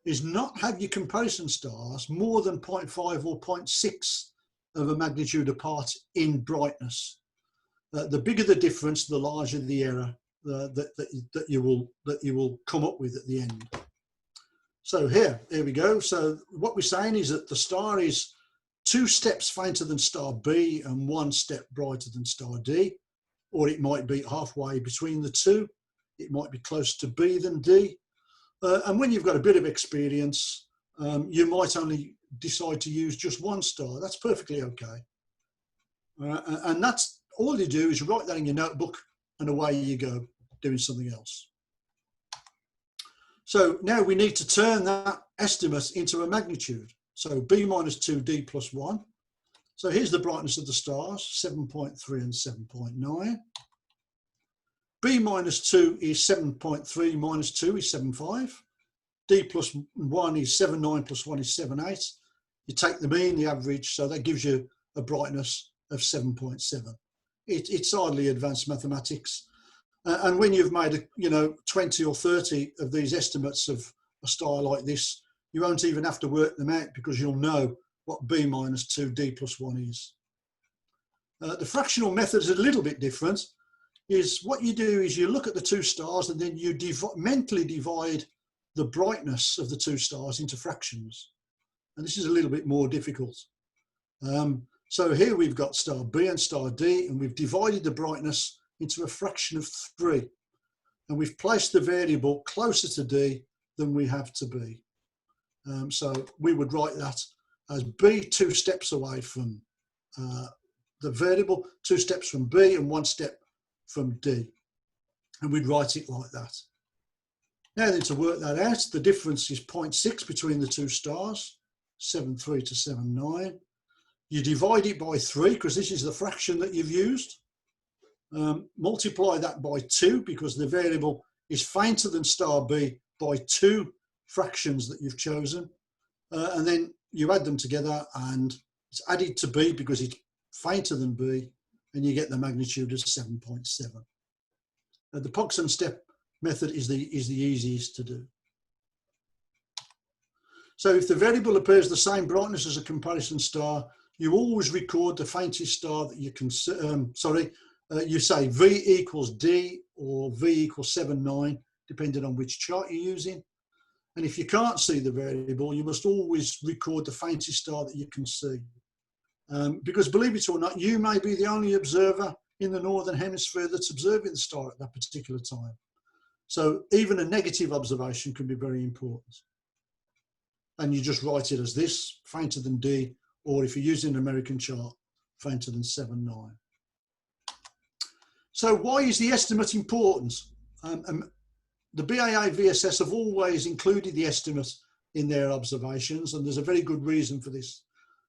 is not have your comparison stars more than 0.5 or 0.6 of a magnitude apart in brightness. The bigger the difference, the larger the error that you will come up with at the end. So here we go. So what we're saying is that the star is 2 steps fainter than star B and 1 step brighter than star D, or it might be halfway between the two. It might be closer to B than D. And when you've got a bit of experience, you might only decide to use just 1 star. That's perfectly okay. And that's all you do is write that in your notebook and away you go doing something else. So now we need to turn that estimate into a magnitude. So B minus 2, D plus 1. So here's the brightness of the stars, 7.3 and 7.9. B minus 2 is 7.3 minus 2 is 7.5. D plus 1 is 7.9 plus 1 is 7.8. You take the mean, the average, so that gives you a brightness of 7.7. It's hardly advanced mathematics. And when you've made, 20 or 30 of these estimates of a star like this, you won't even have to work them out because you'll know what B minus 2, D plus 1 is. The fractional method is a little bit different. Is what you do is you look at the two stars and then you mentally divide the brightness of the two stars into fractions. And this is a little bit more difficult. So here we've got star B and star D, and we've divided the brightness into a fraction of 3. And we've placed the variable closer to D than we have to B. So we would write that as B 2 steps away from the variable, 2 steps from B and 1 step from D. And we'd write it like that. Now then, to work that out, the difference is 0.6 between the two stars, 7.3 to 7.9. You divide it by 3 because this is the fraction that you've used. Multiply that by 2 because the variable is fainter than star B by 2 fractions that you've chosen. And then you add them together and it's added to B because it's fainter than B, and you get the magnitude as 7.7. The Pogson step method is the easiest to do. So if the variable appears the same brightness as a comparison star, you always record the faintest star that you can, you say V equals D or V equals 7.9, depending on which chart you're using. And if you can't see the variable, you must always record the faintest star that you can see. Because believe it or not, you may be the only observer in the Northern Hemisphere that's observing the star at that particular time. So even a negative observation can be very important. And you just write it as this, fainter than D, or if you're using an American chart, fainter than 7.9. So why is the estimate important? The BAA VSS have always included the estimate in their observations, and there's a very good reason for this.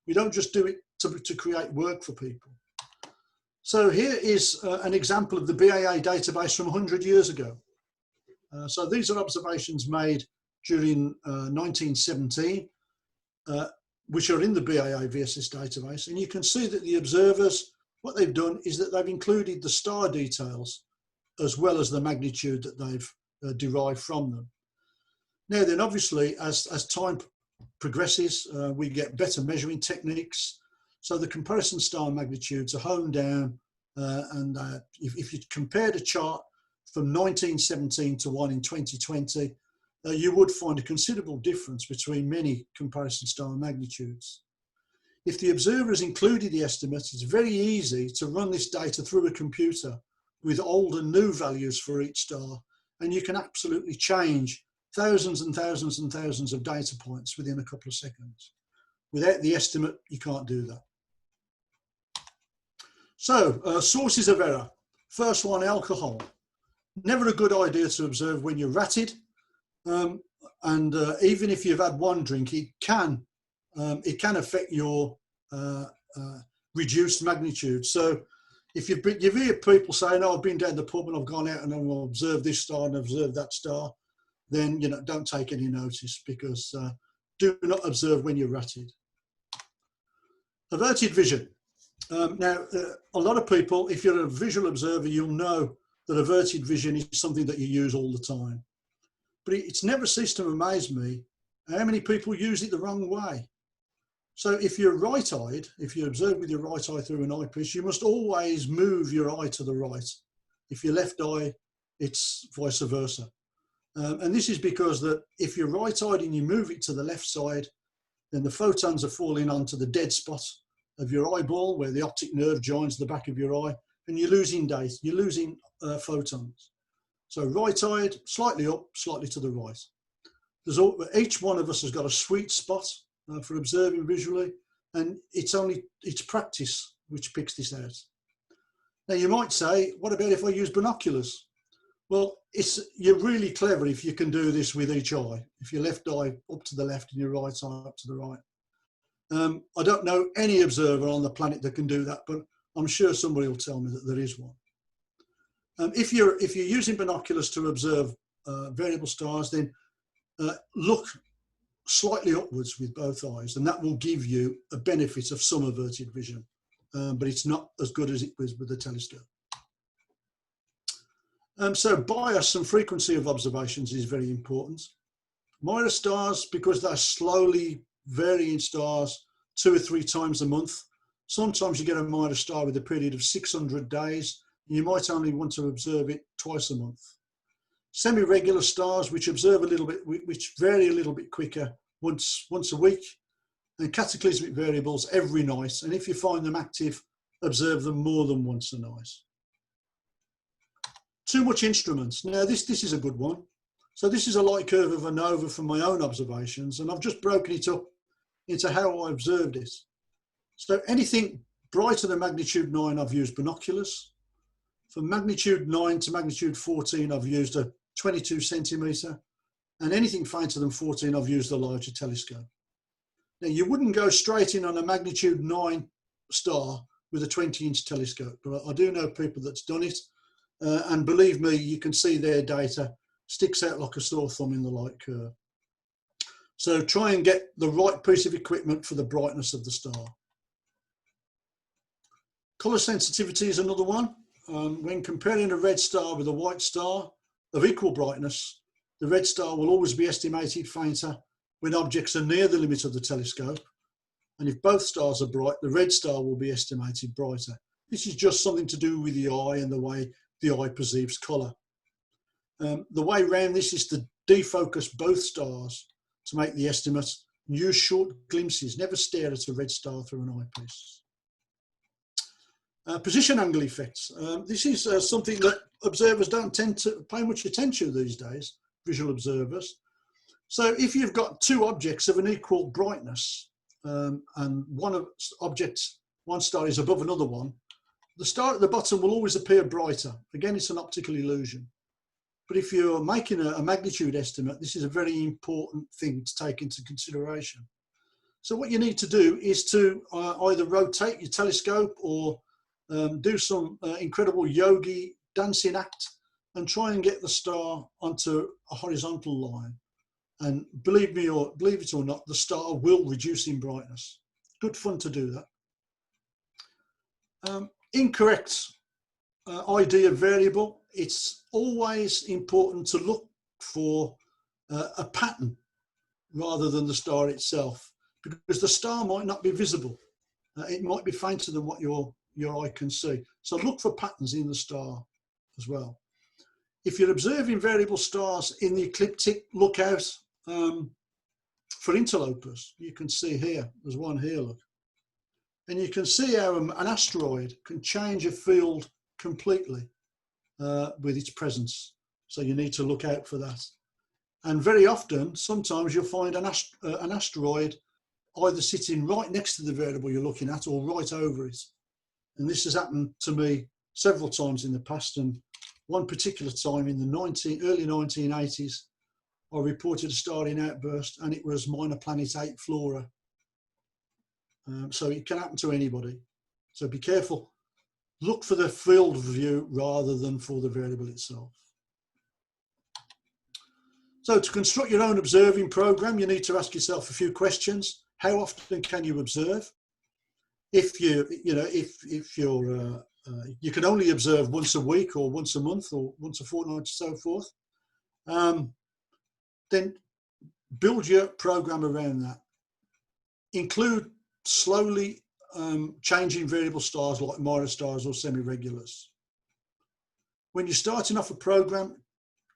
We don't just do it to create work for people. So here is an example of the BAA database from 100 years ago. So these are observations made during 1917, which are in the BAA VSS database. And you can see that the observers, what they've done is that they've included the star details as well as the magnitude that they've derived from them. Now then, obviously, as time progresses, we get better measuring techniques. So the comparison star magnitudes are honed down, and if you compared a chart from 1917 to one in 2020, you would find a considerable difference between many comparison star magnitudes. If the observer has included the estimate, it's very easy to run this data through a computer with old and new values for each star, and you can absolutely change thousands and thousands and thousands of data points within a couple of seconds. Without the estimate, you can't do that. So, sources of error. First one, alcohol. Never a good idea to observe when you're ratted. And even if you've had one drink, it can affect your reduced magnitude. So if you hear people saying, "Oh, I've been down the pub and I've gone out and I've observed this star and observed that star," then don't take any notice, because do not observe when you're ratted. Averted vision. Now, a lot of people, if you're a visual observer, you'll know that averted vision is something that you use all the time. But it's never ceased to amaze me how many people use it the wrong way. So if you're right-eyed, if you observe with your right eye through an eyepiece, you must always move your eye to the right. If you're left eye, it's vice versa. And this is because that if you're right-eyed and you move it to the left side, then the photons are falling onto the dead spot of your eyeball where the optic nerve joins the back of your eye, and you're losing data, you're losing photons. So right-eyed, slightly up, slightly to the right. Each one of us has got a sweet spot for observing visually, and it's practice which picks this out. Now you might say, what about if I use binoculars? Well, you're really clever if you can do this with each eye. If your left eye up to the left and your right eye up to the right. I don't know any observer on the planet that can do that, but I'm sure somebody will tell me that there is one. If you're using binoculars to observe variable stars, then look slightly upwards with both eyes, and that will give you a benefit of some averted vision, but it's not as good as it was with the telescope. So bias and frequency of observations is very important. Moira stars, because they're slowly varying stars 2 or 3 times a month, Sometimes you get a minor star with a period of 600 days. You might only want to observe it twice a month. Semi-regular stars, which observe a little bit, which vary a little bit quicker, once a week, and cataclysmic variables every night. And if you find them active, observe them more than once a night. Too much instruments. Now this is a good one. So this is a light curve of a nova from my own observations, and I've just broken it up into how I observed it. So anything brighter than magnitude 9, I've used binoculars. From magnitude 9 to magnitude 14, I've used a 22 centimetre, and anything fainter than 14, I've used a larger telescope. Now, you wouldn't go straight in on a magnitude 9 star with a 20-inch telescope, but I do know people that's done it, and believe me, you can see their data sticks out like a sore thumb in the light curve. So try and get the right piece of equipment for the brightness of the star. Colour sensitivity is another one. When comparing a red star with a white star of equal brightness, the red star will always be estimated fainter when objects are near the limit of the telescope. And if both stars are bright, the red star will be estimated brighter. This is just something to do with the eye and the way the eye perceives colour. The way round this is to defocus both stars to make the estimate. Use short glimpses, never stare at a red star through an eyepiece. Position angle effects. This is something that observers don't tend to pay much attention to these days, visual observers. So if you've got two objects of an equal brightness, and one star is above another one, the star at the bottom will always appear brighter. Again, it's an optical illusion. But if you're making a magnitude estimate, this is a very important thing to take into consideration. So what you need to do is to either rotate your telescope or do some incredible yogi dancing act and try and get the star onto a horizontal line. And believe me or believe it or not, the star will reduce in brightness. Good fun to do that. Incorrect ID of variable. It's always important to look for a pattern rather than the star itself, because the star might not be visible. It might be fainter than what your eye can see. So look for patterns in the star as well. If you're observing variable stars in the ecliptic, look out for interlopers. You can see here, there's one here, look. And you can see how an asteroid can change a field completely with its presence. So you need to look out for that. And very often, sometimes you'll find an asteroid either sitting right next to the variable you're looking at or right over it. And this has happened to me several times in the past. And one particular time in the early 1980s, I reported a starring outburst, and it was minor planet 8 Flora. So it can happen to anybody. So be careful. Look for the field of view rather than for the variable itself. So to construct your own observing program, you need to ask yourself a few questions. How often can you observe? If you can only observe once a week or once a month or once a fortnight and so forth, then build your program around that. Include slowly changing variable stars like minor stars or semi-regulars. When you're starting off a program,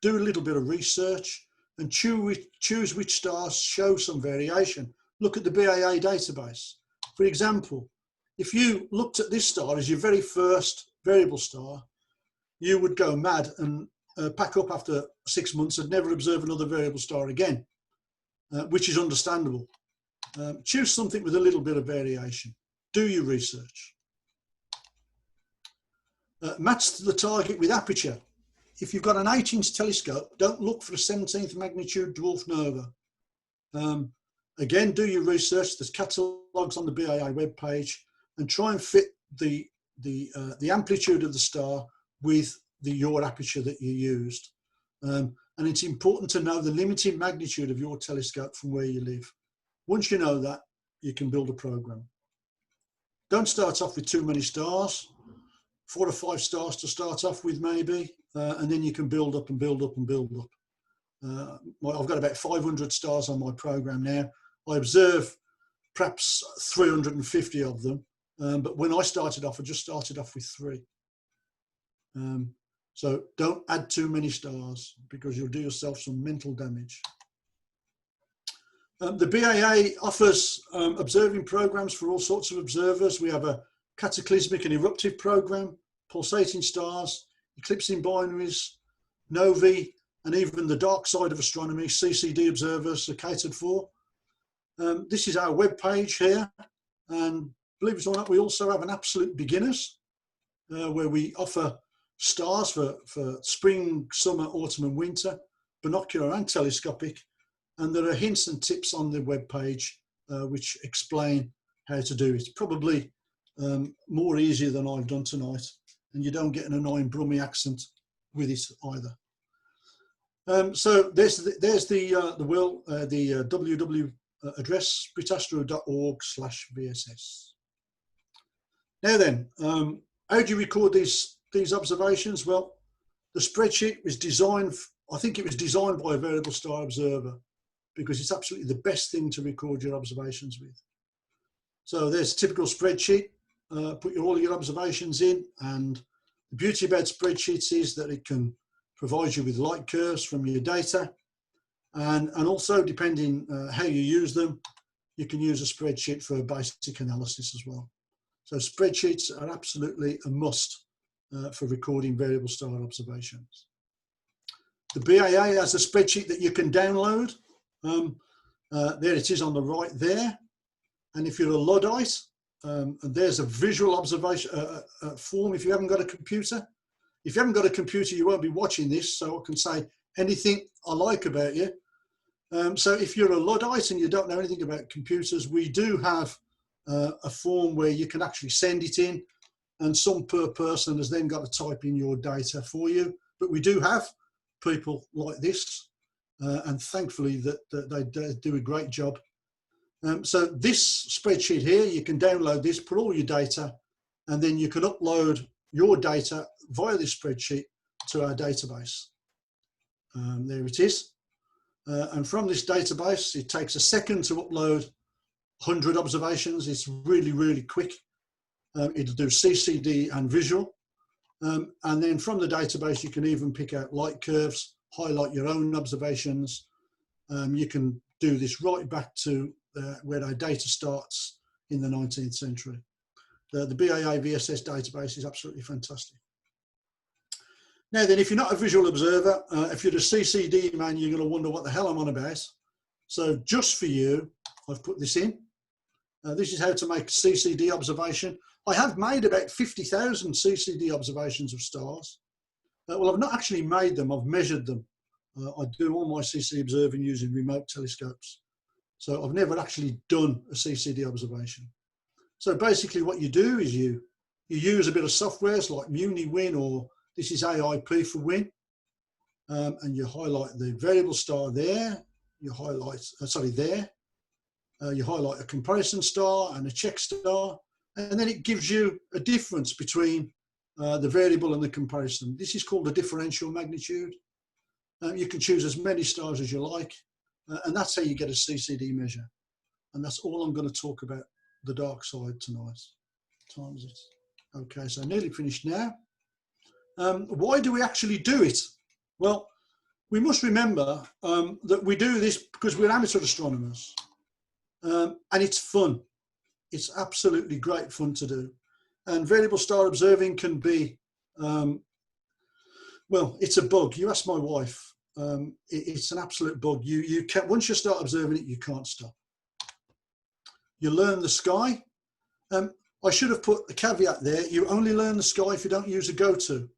do a little bit of research and choose which stars show some variation. Look at the BAA database. For example, if you looked at this star as your very first variable star, you would go mad and pack up after 6 months and never observe another variable star again, which is understandable. Choose something with a little bit of variation. Do your research. Match the target with aperture. If you've got an 8-inch telescope, don't look for a 17th magnitude dwarf nova. Again, do your research. There's catalogues on the BAA webpage, and try and fit the amplitude of the star with your aperture that you used. And it's important to know the limiting magnitude of your telescope from where you live. Once you know that, you can build a program. Don't start off with too many stars. 4 or 5 stars to start off with, maybe, and then you can build up and build up and build up. I've got about 500 stars on my program now. I observe perhaps 350 of them, But when I started off, I just started off with 3. So don't add too many stars because you'll do yourself some mental damage. The BAA offers observing programs for all sorts of observers. We have a Cataclysmic and Eruptive program, Pulsating stars, eclipsing binaries, novae, and even the dark side of astronomy, CCD observers are catered for. This is our web page here, and believe it or not, we also have an absolute beginners where we offer stars for spring, summer, autumn and winter, binocular and telescopic, and there are hints and tips on the web page which explain how to do it. Probably more easier than I've done tonight, and you don't get an annoying Brummie accent with it either. So there's the www address, britastro.org/BSS. Now then, how do you record these observations? Well, the spreadsheet was designed, I think it was designed by a variable star observer, because it's absolutely the best thing to record your observations with. So there's a typical spreadsheet, put all your observations in, and the beauty about spreadsheets is that it can provide you with light curves from your data, and also depending how you use them, you can use a spreadsheet for basic analysis as well. So spreadsheets are absolutely a must for recording variable star observations. The BAA has a spreadsheet that you can download. There it is on the right there. And if you're a Luddite, and there's a visual observation form if you haven't got a computer. If you haven't got a computer, you won't be watching this, so I can say anything I like about you. So if you're a Luddite and you don't know anything about computers, we do have a form where you can actually send it in, and some per person has then got to type in your data for you. But we do have people like this, and thankfully that they do a great job. So this spreadsheet here, you can download this, put all your data, and then you can upload your data via this spreadsheet to our database. There it is. And from this database, it takes a second to upload 100 observations. It's really, really quick. It'll do CCD and visual. And then from the database, you can even pick out light curves, highlight your own observations. You can do this right back to where our data starts in the 19th century. The BAA VSS database is absolutely fantastic. Now then, if you're not a visual observer, if you're a CCD man, you're going to wonder what the hell I'm on about. So just for you, I've put this in. This is how to make a CCD observation. I have made about 50,000 CCD observations of stars. Well, I've not actually made them, I've measured them. I do all my CCD observing using remote telescopes. So I've never actually done a CCD observation. So basically what you do is you use a bit of softwares like MuniWin, or this is AIP for Win, and you highlight the variable star there, you highlight, you highlight a comparison star and a check star, and then it gives you a difference between the variable and the comparison. This is called a differential magnitude. You can choose as many stars as you like, and that's how you get a CCD measure. And that's all I'm going to talk about the dark side tonight. What time is it? Okay, so nearly finished now. Why do we actually do it? Well, we must remember that we do this because we're amateur astronomers, and it's fun. It's absolutely great fun to do. And variable star observing can be, well, it's a bug. You ask my wife. It's an absolute bug. You can't, once you start observing it, you can't stop. You learn the sky. I should have put a caveat there. You only learn the sky if you don't use a go-to.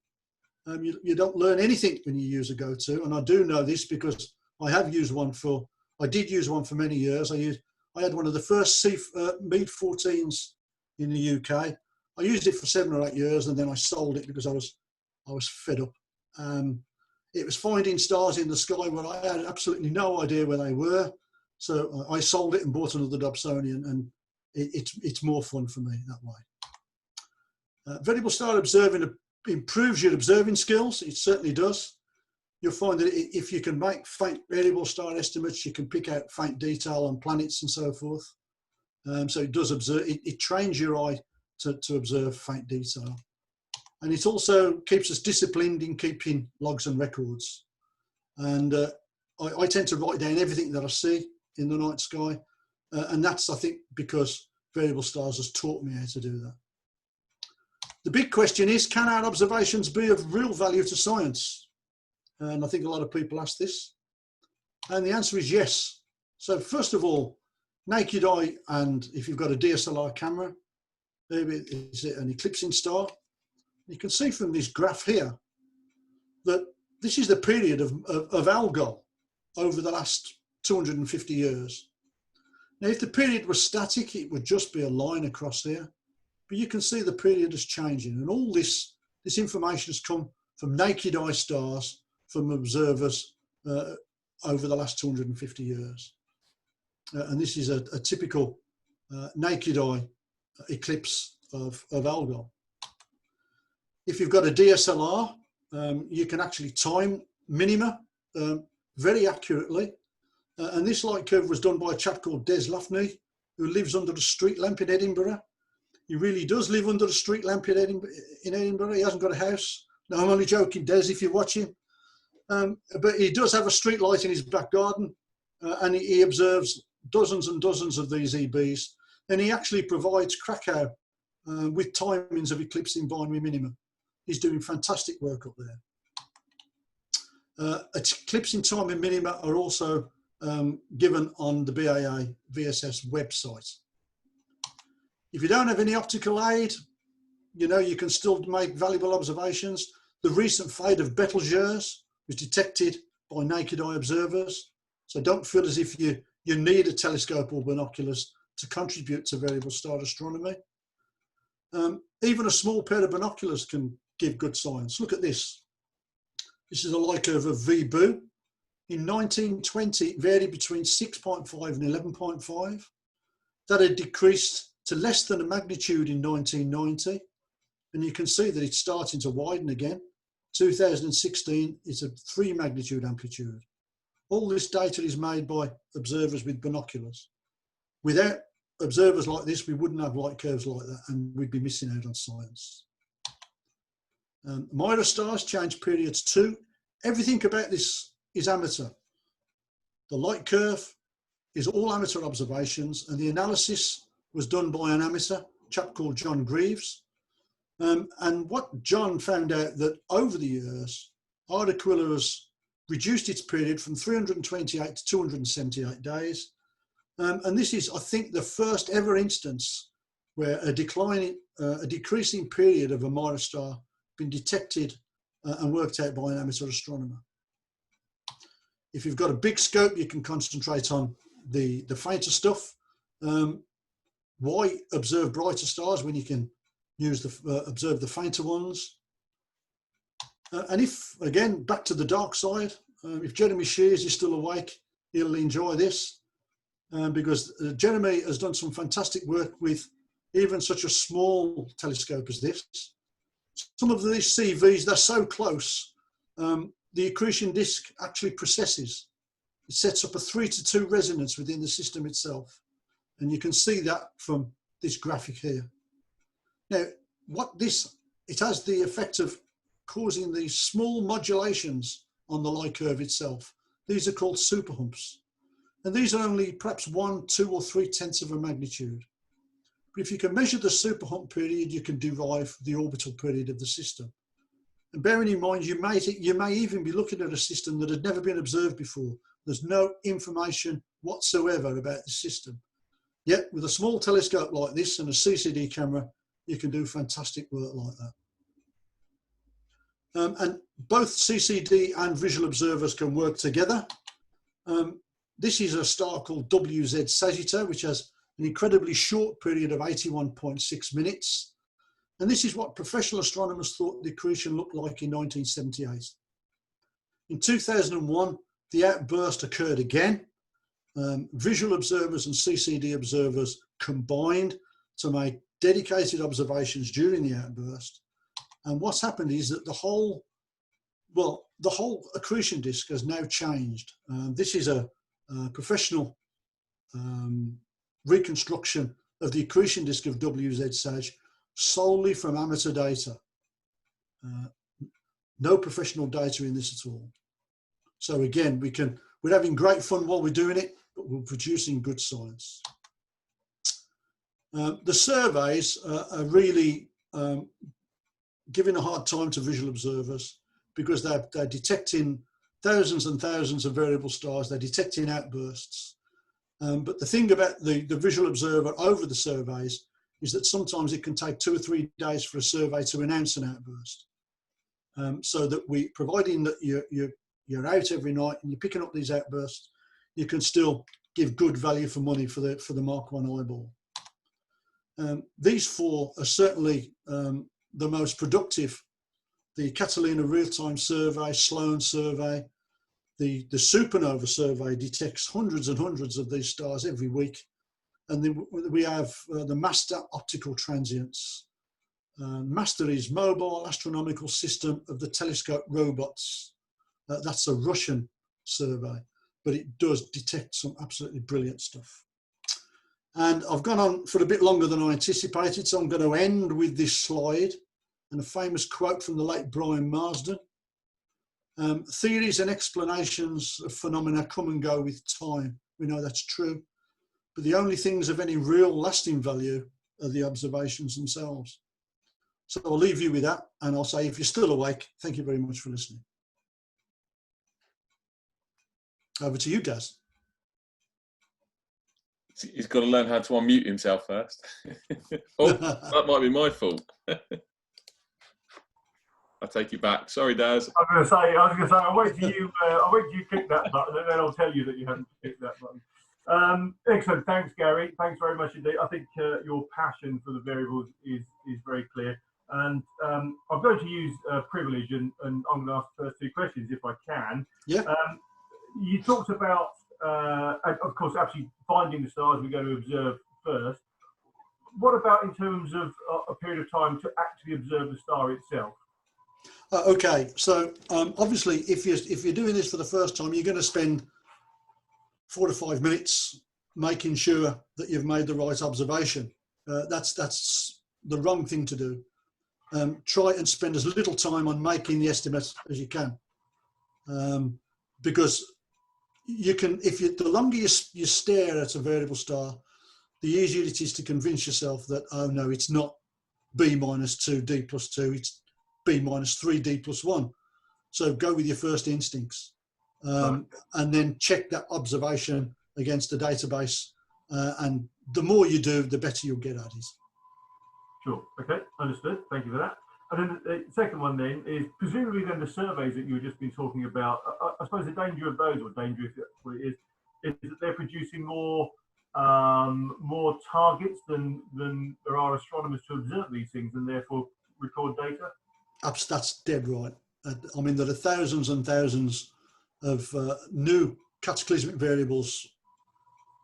You don't learn anything when you use a go-to, and I do know this because I have used one for, I did use one for many years. I had one of the first Mead 14s in the UK. I used it for 7 or 8 years, and then I sold it because I was fed up. It was finding stars in the sky where I had absolutely no idea where they were. So I sold it and bought another Dobsonian, and it's more fun for me that way. Variable star observing improves your observing skills. It certainly does. You'll find that if you can make faint variable star estimates, you can pick out faint detail on planets and so forth. So it does observe. It trains your eye to observe faint detail. And it also keeps us disciplined in keeping logs and records. And I tend to write down everything that I see in the night sky. And that's, I think, because variable stars has taught me how to do that. The big question is, can our observations be of real value to science? And I think a lot of people ask this. And the answer is yes. So first of all, naked eye, and if you've got a DSLR camera, there is an eclipsing star. You can see from this graph here that this is the period of algal over the last 250 years. Now, if the period was static, it would just be a line across here. But you can see the period is changing, and all this information has come from naked eye stars from observers over the last 250 years. And this is a typical naked eye eclipse of algal. If you've got a DSLR, you can actually time minima very accurately. And this light curve was done by a chap called Des Lafney, who lives under the street lamp in Edinburgh. He really does live under the street lamp in Edinburgh. He hasn't got a house. No, I'm only joking, Des, if you're watching. But he does have a street light in his back garden, and he observes dozens and dozens of these EBs. And he actually provides Krakow with timings of eclipsing binary minima. He's doing fantastic work up there. Eclipsing time and minima are also given on the BAA VSS website. If you don't have any optical aid, you can still make valuable observations. The recent fade of Betelgeuse was detected by naked eye observers. So don't feel as if you need a telescope or binoculars to contribute to variable star astronomy. Even a small pair of binoculars can give good science. Look at this. This is a light curve of VBOO. In 1920, it varied between 6.5 and 11.5. That had decreased to less than a magnitude in 1990. And you can see that it's starting to widen again. 2016 is a 3 magnitude amplitude. All this data is made by observers with binoculars. Without observers like this, we wouldn't have light curves like that, and we'd be missing out on science. Mira stars change periods too. Everything about this is amateur. The light curve is all amateur observations, and the analysis was done by an amateur, a chap called John Greaves. And what John found out that over the years, Ard Aquila has reduced its period from 328 to 278 days. And this is, I think, the first ever instance where a decreasing period of a Mira star been detected and worked out by an amateur astronomer. If you've got a big scope, you can concentrate on the fainter stuff. Why observe brighter stars when you can use observe the fainter ones? And if, again, back to the dark side, if Jeremy Shears is still awake, he'll enjoy this because Jeremy has done some fantastic work with even such a small telescope as this. Some of these CVs, they're so close, the accretion disk actually precesses. It sets up a 3-to-2 resonance within the system itself. And you can see that from this graphic here. Now, it has the effect of causing these small modulations on the light curve itself. These are called superhumps. And these are only perhaps 1, 2, or 3/10 of a magnitude. But if you can measure the superhump period, you can derive the orbital period of the system. And bearing in mind, you may even be looking at a system that had never been observed before. There's no information whatsoever about the system. Yet with a small telescope like this and a CCD camera, you can do fantastic work like that. And both CCD and visual observers can work together. This is a star called WZ Sagitta, which has an incredibly short period of 81.6 minutes. And this is what professional astronomers thought the accretion looked like in 1978. In 2001, the outburst occurred again. Visual observers and CCD observers combined to make dedicated observations during the outburst. And what's happened is that the whole accretion disk has now changed. This is a professional reconstruction of the accretion disk of WZ Sag, solely from amateur data. No professional data in this at all. So again, we're having great fun while we're doing it, but we're producing good science. The surveys are really giving a hard time to visual observers because they're detecting thousands and thousands of variable stars, they're detecting outbursts. But the thing about the visual observer over the surveys is that sometimes it can take 2 or 3 days for a survey to announce an outburst. So that providing that you're out every night and you're picking up these outbursts, you can still give good value for money for the Mark I eyeball. These 4 are certainly the most productive. The Catalina Real-Time Survey, Sloan Survey, the Supernova Survey detects hundreds and hundreds of these stars every week. And then we have the Master Optical Transients. Master is Mobile Astronomical System of the Telescope Robots. That's a Russian survey, but it does detect some absolutely brilliant stuff. And I've gone on for a bit longer than I anticipated, so I'm going to end with this slide and a famous quote from the late Brian Marsden. Theories and explanations of phenomena come and go with time. We know that's true, but the only things of any real lasting value are the observations themselves. So I'll leave you with that, and I'll say, if you're still awake, thank you very much for listening. Over to you, Daz. He's got to learn how to unmute himself first. Oh, that might be my fault. I take it back. Sorry, Daz. I was going to say, I'll wait till you click that button, and then I'll tell you that you haven't clicked that button. Excellent. Thanks, Gary. Thanks very much indeed. I think your passion for the variables is very clear. And I'm going to use privilege, and I'm going to ask the first 2 questions if I can. Yeah. You talked about, of course, actually finding the stars we're going to observe first. What about in terms of a period of time to actually observe the star itself? Okay, so obviously, if you're doing this for the first time, you're going to spend 4 to 5 minutes making sure that you've made the right observation. That's the wrong thing to do. Try and spend as little time on making the estimate as you can, because you can. The longer you stare at a variable star, the easier it is to convince yourself that, oh no, it's not B minus 2 D plus 2, it's B minus 3 D plus 1. So go with your first instincts, and then check that observation against the database. And the more you do, the better you'll get at it. Sure. Okay. Understood. Thank you for that. And then the second one then is presumably then the surveys that you've just been talking about. I suppose the danger of those, or danger if that's what it is that they're producing more targets than there are astronomers to observe these things and therefore record data. That's dead right. I mean, there are thousands and thousands of new cataclysmic variables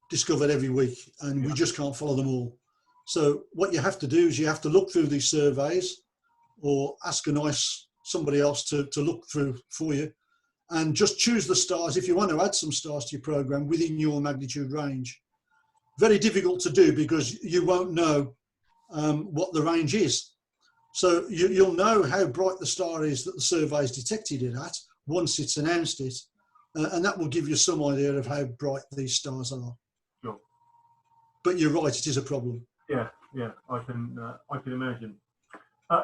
discovered every week, and we just can't follow them all. So what you have to do is you have to look through these surveys, or ask somebody else to look through for you, and just choose the stars, if you want to add some stars to your program, within your magnitude range. Very difficult to do because you won't know what the range is. So you'll know how bright the star is that the survey's detected it at once it's announced it, and that will give you some idea of how bright these stars are. Sure. But you're right, it is a problem. Yeah, I can imagine.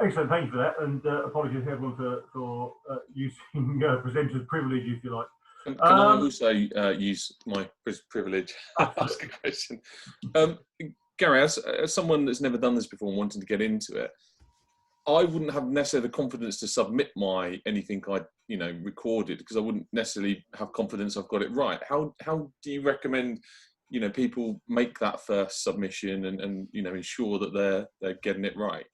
Excellent, thank you for that, and apologies to everyone for using presenters' privilege, if you like. Can I also use my privilege and ask a question? Gary, as someone that's never done this before and wanting to get into it, I wouldn't have necessarily the confidence to submit anything I recorded, because I wouldn't necessarily have confidence I've got it right. How do you recommend people make that first submission and ensure that they're getting it right?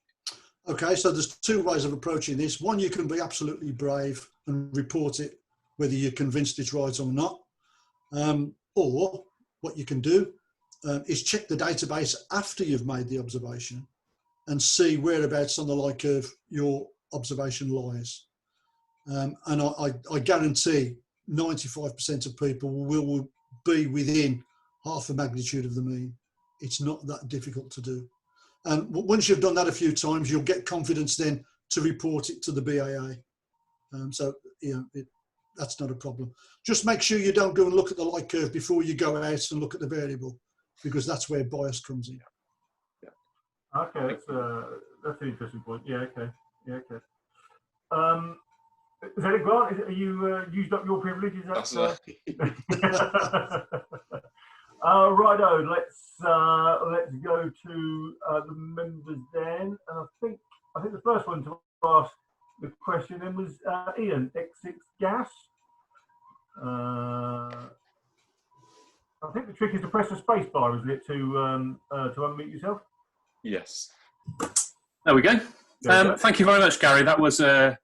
Okay, so there's 2 ways of approaching this. One, you can be absolutely brave and report it, whether you're convinced it's right or not. Or what you can do is check the database after you've made the observation and see whereabouts on the light curve your observation lies. And I guarantee 95% of people will be within half a magnitude of the mean. It's not that difficult to do. And once you've done that a few times, you'll get confidence then to report it to the BAA. So, that's not a problem. Just make sure you don't go and look at the light curve before you go out and look at the variable, because that's where bias comes in. Okay, that's an interesting point. Yeah, okay. Yeah, okay. Is that it, Grant? Are you used up your privileges? Righto, let's go to the members then. And I think the first one to ask the question then was Ian, X6 gas. I think the trick is to press the space bar, isn't it, to unmute yourself? Yes. There we go. Thank you very much, Gary. That was a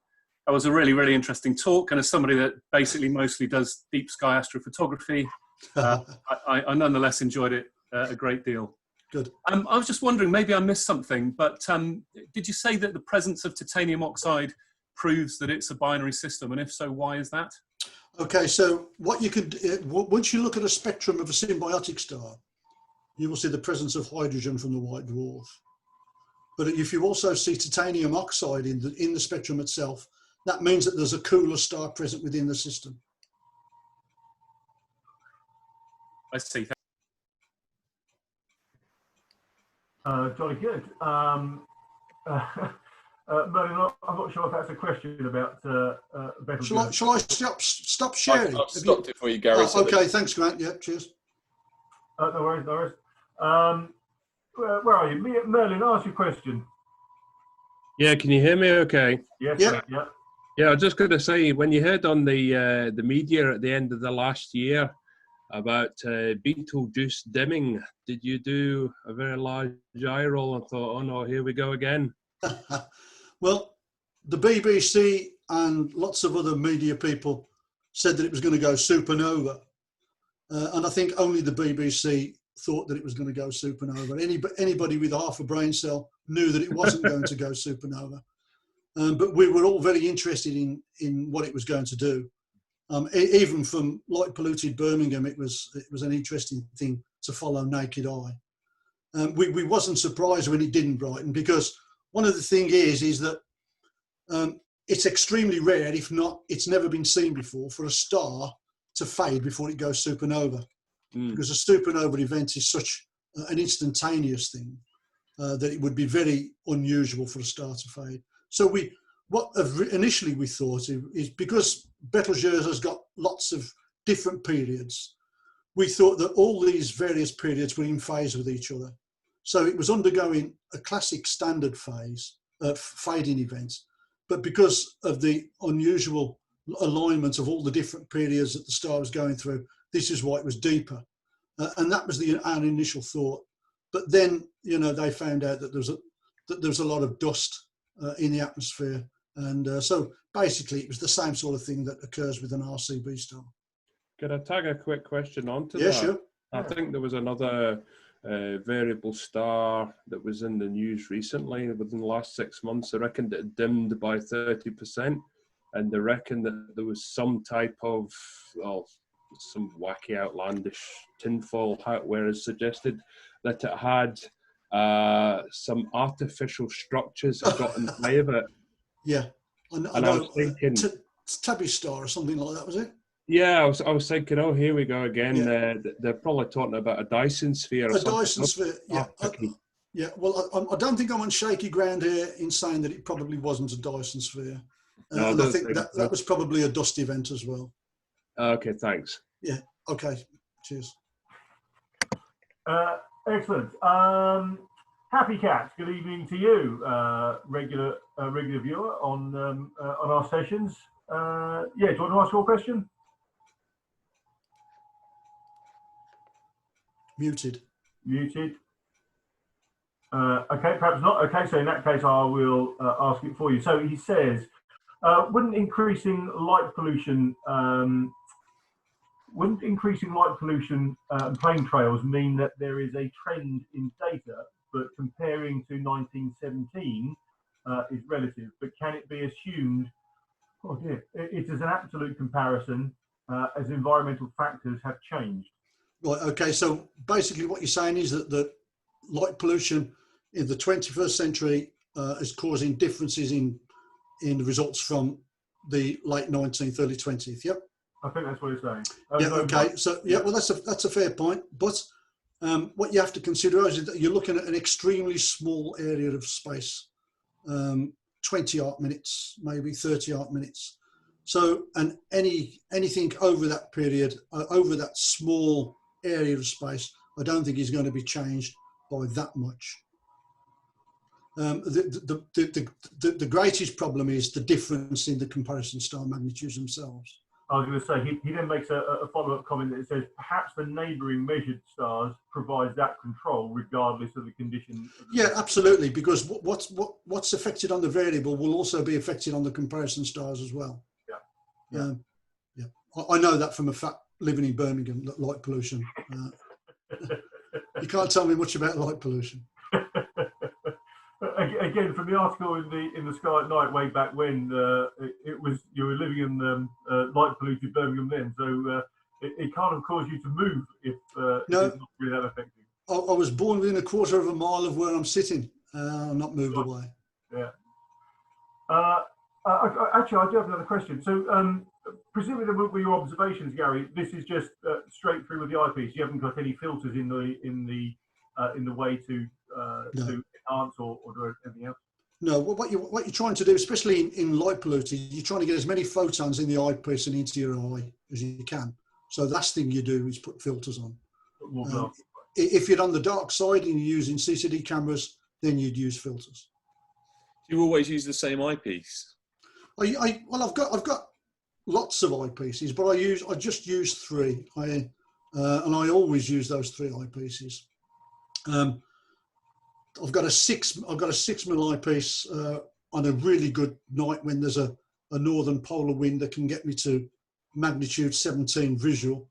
really, really interesting talk. And as somebody that basically mostly does deep sky astrophotography, I nonetheless enjoyed it a great deal. Good. I was just wondering, maybe I missed something, but did you say that the presence of titanium oxide proves that it's a binary system? And if so, why is that? Okay, so what you could, once you look at a spectrum of a symbiotic star, you will see the presence of hydrogen from the white dwarf. But if you also see titanium oxide in the spectrum itself, that means that there's a cooler star present within the system. I see. Jolly good. Merlin, I'm not sure if that's a question about Betelgeuse. Shall I stop sharing? I've stopped it for you, Gary. Okay, thanks, Grant. Yeah, cheers. No worries, no worries. Where are you? Merlin, ask your question. Yeah, can you hear me okay? Yes, Yep. yeah. Yeah, I was just going to say, when you heard on the media at the end of the last year about Betelgeuse dimming, did you do a very large eye roll and thought, oh no, here we go again? Well, the BBC and lots of other media people said that it was going to go supernova. And I think only the BBC thought that it was going to go supernova. Anybody with half a brain cell knew that it wasn't going to go supernova. But we were all very interested in what it was going to do. Even from light polluted Birmingham, it was an interesting thing to follow naked eye. We wasn't surprised when it didn't brighten, because one of the things is that it's extremely rare, if not, it's never been seen before, for a star to fade before it goes supernova. Because a supernova event is such an instantaneous thing that it would be very unusual for a star to fade. So initially we thought is because Betelgeuse has got lots of different periods, we thought that all these various periods were in phase with each other. So it was undergoing a classic standard phase, fading event, but because of the unusual alignment of all the different periods that the star was going through, this is why it was deeper. And that was our initial thought. But then, they found out that there's a lot of dust in the atmosphere. And so basically it was the same sort of thing that occurs with an RCB star. Could I tag a quick question onto that? Yeah, sure. I think there was another variable star that was in the news recently within the last 6 months. I reckon it dimmed by 30%, and they reckon that there was some type of, some wacky outlandish tinfoil hat where it suggested that it had some artificial structures that got in the way of it. Yeah. And I was thinking, Tabby star or something like that, was it? Yeah, I was thinking, oh, here we go again. Yeah. They're probably talking about a Dyson sphere. Or something. Dyson sphere, yeah. Yeah, well, I don't think I'm on shaky ground here in saying that it probably wasn't a Dyson sphere. No, and I think that was probably a dust event as well. Okay, thanks. Yeah, okay, cheers. Excellent. Happy Cats, good evening to you, regular viewer on our sessions. Yeah, do you want to ask your question? Muted. Okay, perhaps not. Okay, so in that case, I will ask it for you. So he says, wouldn't increasing light pollution and plane trails mean that there is a trend in data, but comparing to 1917 is relative? But can it be assumed, oh dear, it is an absolute comparison as environmental factors have changed? Right, okay, so basically what you're saying is that light pollution in the 21st century is causing differences in the results from the late 19th, early 20th. Yep. I think that's what it's saying. Yeah. No, Okay. So yeah, well, that's a fair point. But what you have to consider is that you're looking at an extremely small area of space, 20 arc minutes, maybe 30 arc minutes. So, and anything over that period, over that small area of space, I don't think is going to be changed by that much. The greatest problem is the difference in the comparison star magnitudes themselves. I was going to say, he then makes a follow-up comment that says, perhaps the neighbouring measured stars provides that control regardless of the condition. Yeah, absolutely, because what's affected on the variable will also be affected on the comparison stars as well. Yeah. Yeah. I know that from a fact living in Birmingham, light pollution. You can't tell me much about light pollution. Again, from the article in the Sky at Night way back when, it was you were living in light polluted Birmingham then, so it can't have caused you to move if No, it's not really that effective. I was born within a quarter of a mile of where I'm sitting. I'm not moved away. Yeah. Actually, I do have another question. So, presumably with your observations, Gary, this is just straight through with the eyepiece. You haven't got any filters in the way to enhance or do anything else. No, what you're trying to do, especially in light polluted, you're trying to get as many photons in the eyepiece and into your eye as you can. So the last thing you do is put filters on. If you're on the dark side and you're using CCD cameras, then you'd use filters. Do you always use the same eyepiece? Well, I've got lots of eyepieces, but I just use 3. And I always use those 3 eyepieces. I've got a 6mm eyepiece on a really good night when there's a northern polar wind that can get me to magnitude 17 visual.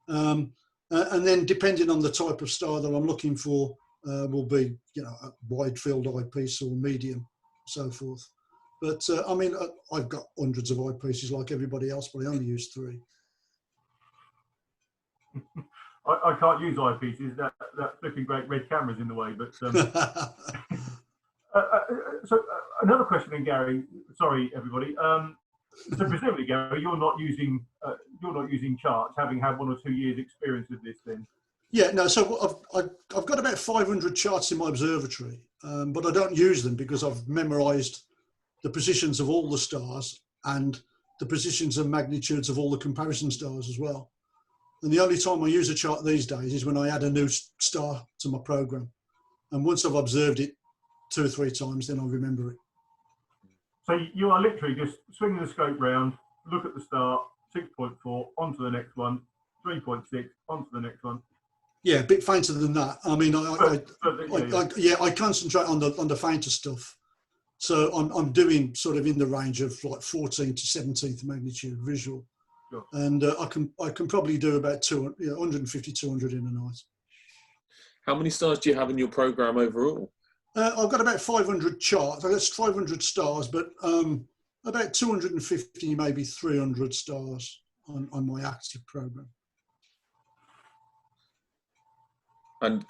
And then depending on the type of star that I'm looking for, will be, a wide field eyepiece or medium, so forth. But I mean, I've got hundreds of eyepieces like everybody else, but I only use 3. I can't use eyepieces. That flipping great red camera's in the way. But so another question, then, Gary. Sorry, everybody. So presumably, Gary, you're not using charts, having had 1 or 2 years' experience with this, then. Yeah, no. So I've got about 500 charts in my observatory, but I don't use them because I've memorised the positions of all the stars and the positions and magnitudes of all the comparison stars as well. And the only time I use a chart these days is when I add a new star to my program. And once I've observed it 2 or 3 times, then I'll remember it. So you are literally just swinging the scope round, look at the star, 6.4, onto the next one, 3.6, onto the next one. Yeah, a bit fainter than that. I mean, I concentrate on the fainter stuff. So I'm doing sort of in the range of like 14 to 17th magnitude visual. Sure. And I can probably do about 150, 200 in a night. How many stars do you have in your program overall? I've got about 500 charts. I've got 500 stars, but about 250, maybe 300 stars on my active program. And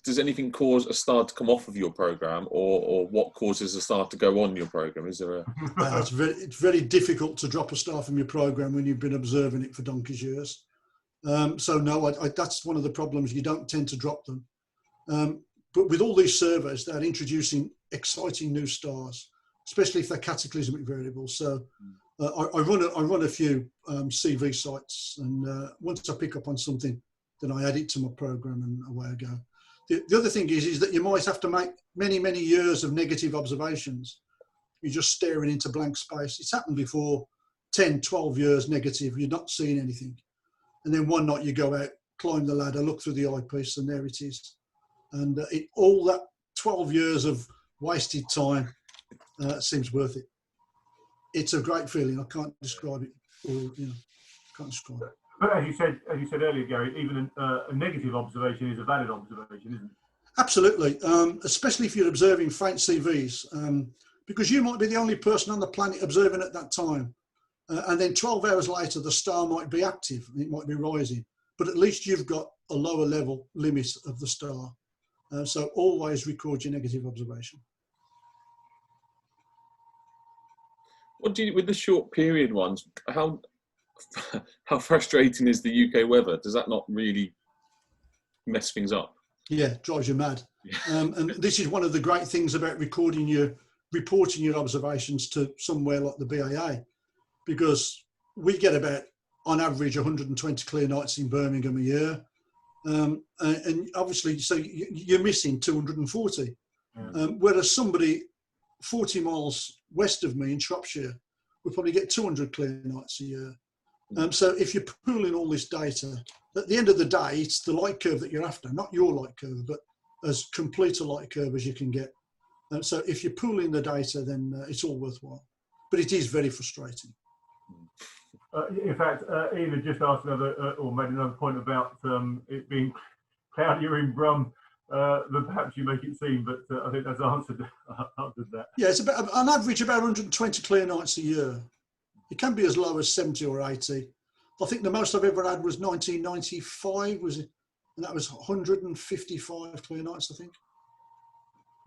does anything cause a star to come off of your program, or what causes a star to go on your program? Is there a? It's very difficult to drop a star from your program when you've been observing it for donkey's years. So no, that's one of the problems. You don't tend to drop them. But with all these surveys, they're introducing exciting new stars, especially if they're cataclysmic variables. So I run a few CV sites, and once I pick up on something, then I add it to my program and away I go. The other thing is that you might have to make many, many years of negative observations. You're just staring into blank space. It's happened before, 10, 12 years negative, you're not seeing anything. And then one night you go out, climb the ladder, look through the eyepiece, and there it is. And all that 12 years of wasted time seems worth it. It's a great feeling. I can't describe it, or can't describe it. But as you said earlier, Gary, even a negative observation is a valid observation, isn't it? Absolutely, especially if you're observing faint CVs, because you might be the only person on the planet observing at that time. And then 12 hours later, the star might be active, and it might be rising. But at least you've got a lower level limit of the star. So always record your negative observation. What do you, with the short period ones, how frustrating is the UK weather? Does that not really mess things up? Yeah, drives you mad. And this is one of the great things about reporting your observations to somewhere like the BAA, because we get about, on average, 120 clear nights in Birmingham a year. And obviously, so you're missing 240. Whereas somebody 40 miles west of me in Shropshire will probably get 200 clear nights a year. So if you're pooling all this data, at the end of the day, it's the light curve that you're after, not your light curve, but as complete a light curve as you can get. So if you're pooling the data, then it's all worthwhile. But it is very frustrating. In fact, Eva just asked another, or made another point about it being cloudier in Brum than perhaps you make it seem, but I think that's answered that. Yeah, it's about, on average, about 120 clear nights a year. It can be as low as 70 or 80. I think the most I've ever had was 1995, was it? And that was 155 clear nights, I think.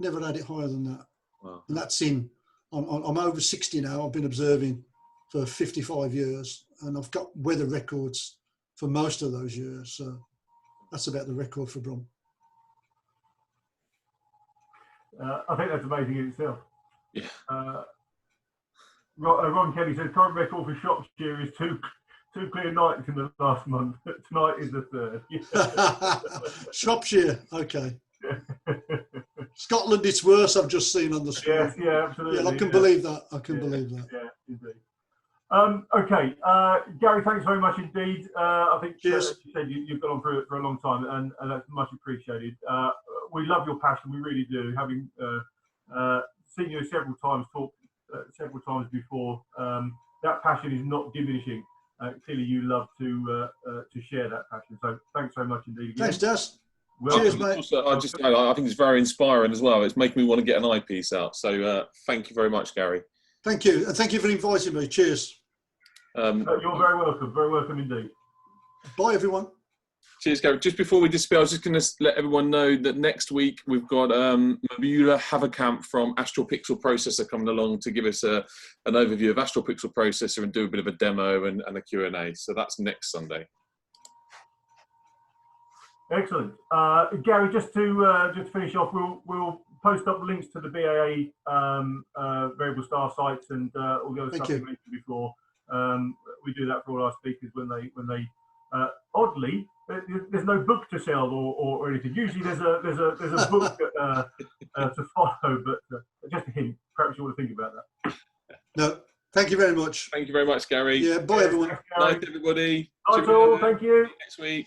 Never had it higher than that. Wow. And that's I'm over 60 now. I've been observing for 55 years, and I've got weather records for most of those years. So that's about the record for Brum. I think that's amazing in itself. Yeah. Ron Kelly says current record for Shropshire is two clear nights in the last month. Tonight is the third. Shropshire, okay. Scotland, it's worse. I've just seen on the screen. Yes, yeah, absolutely. Yeah, I can believe that. I can believe that. Yeah, indeed. Okay, Gary, thanks very much indeed. I think as you said, you've gone on through it for a long time, and that's much appreciated. We love your passion, we really do. Having seen you several times, talk several times before, that passion is not diminishing. Clearly, you love to share that passion. So thanks very much indeed. Again. Thanks, Des. Well, cheers, mate. Also, I think it's very inspiring as well. It's making me want to get an eyepiece out. So thank you very much, Gary. Thank you, and thank you for inviting me. Cheers. You're very welcome. Very welcome indeed. Bye, everyone. Cheers, Gary. Just before we disappear, I was just going to let everyone know that next week we've got Mabula Haverkamp from Astral Pixel Processor coming along to give us an overview of Astral Pixel Processor and do a bit of a demo and a Q&A. So that's next Sunday. Excellent, Gary. Just to finish off, we'll post up links to the BAA variable star sites and all the other stuff you mentioned before. We do that for all our speakers when they oddly, there's no book to sell or anything. Usually there's a book to follow, but just a hint. Perhaps you want to think about that. No, thank you very much. Thank you very much, Gary. Yeah, bye, everyone. Night, everybody. Bye, all. Thank you. Next week.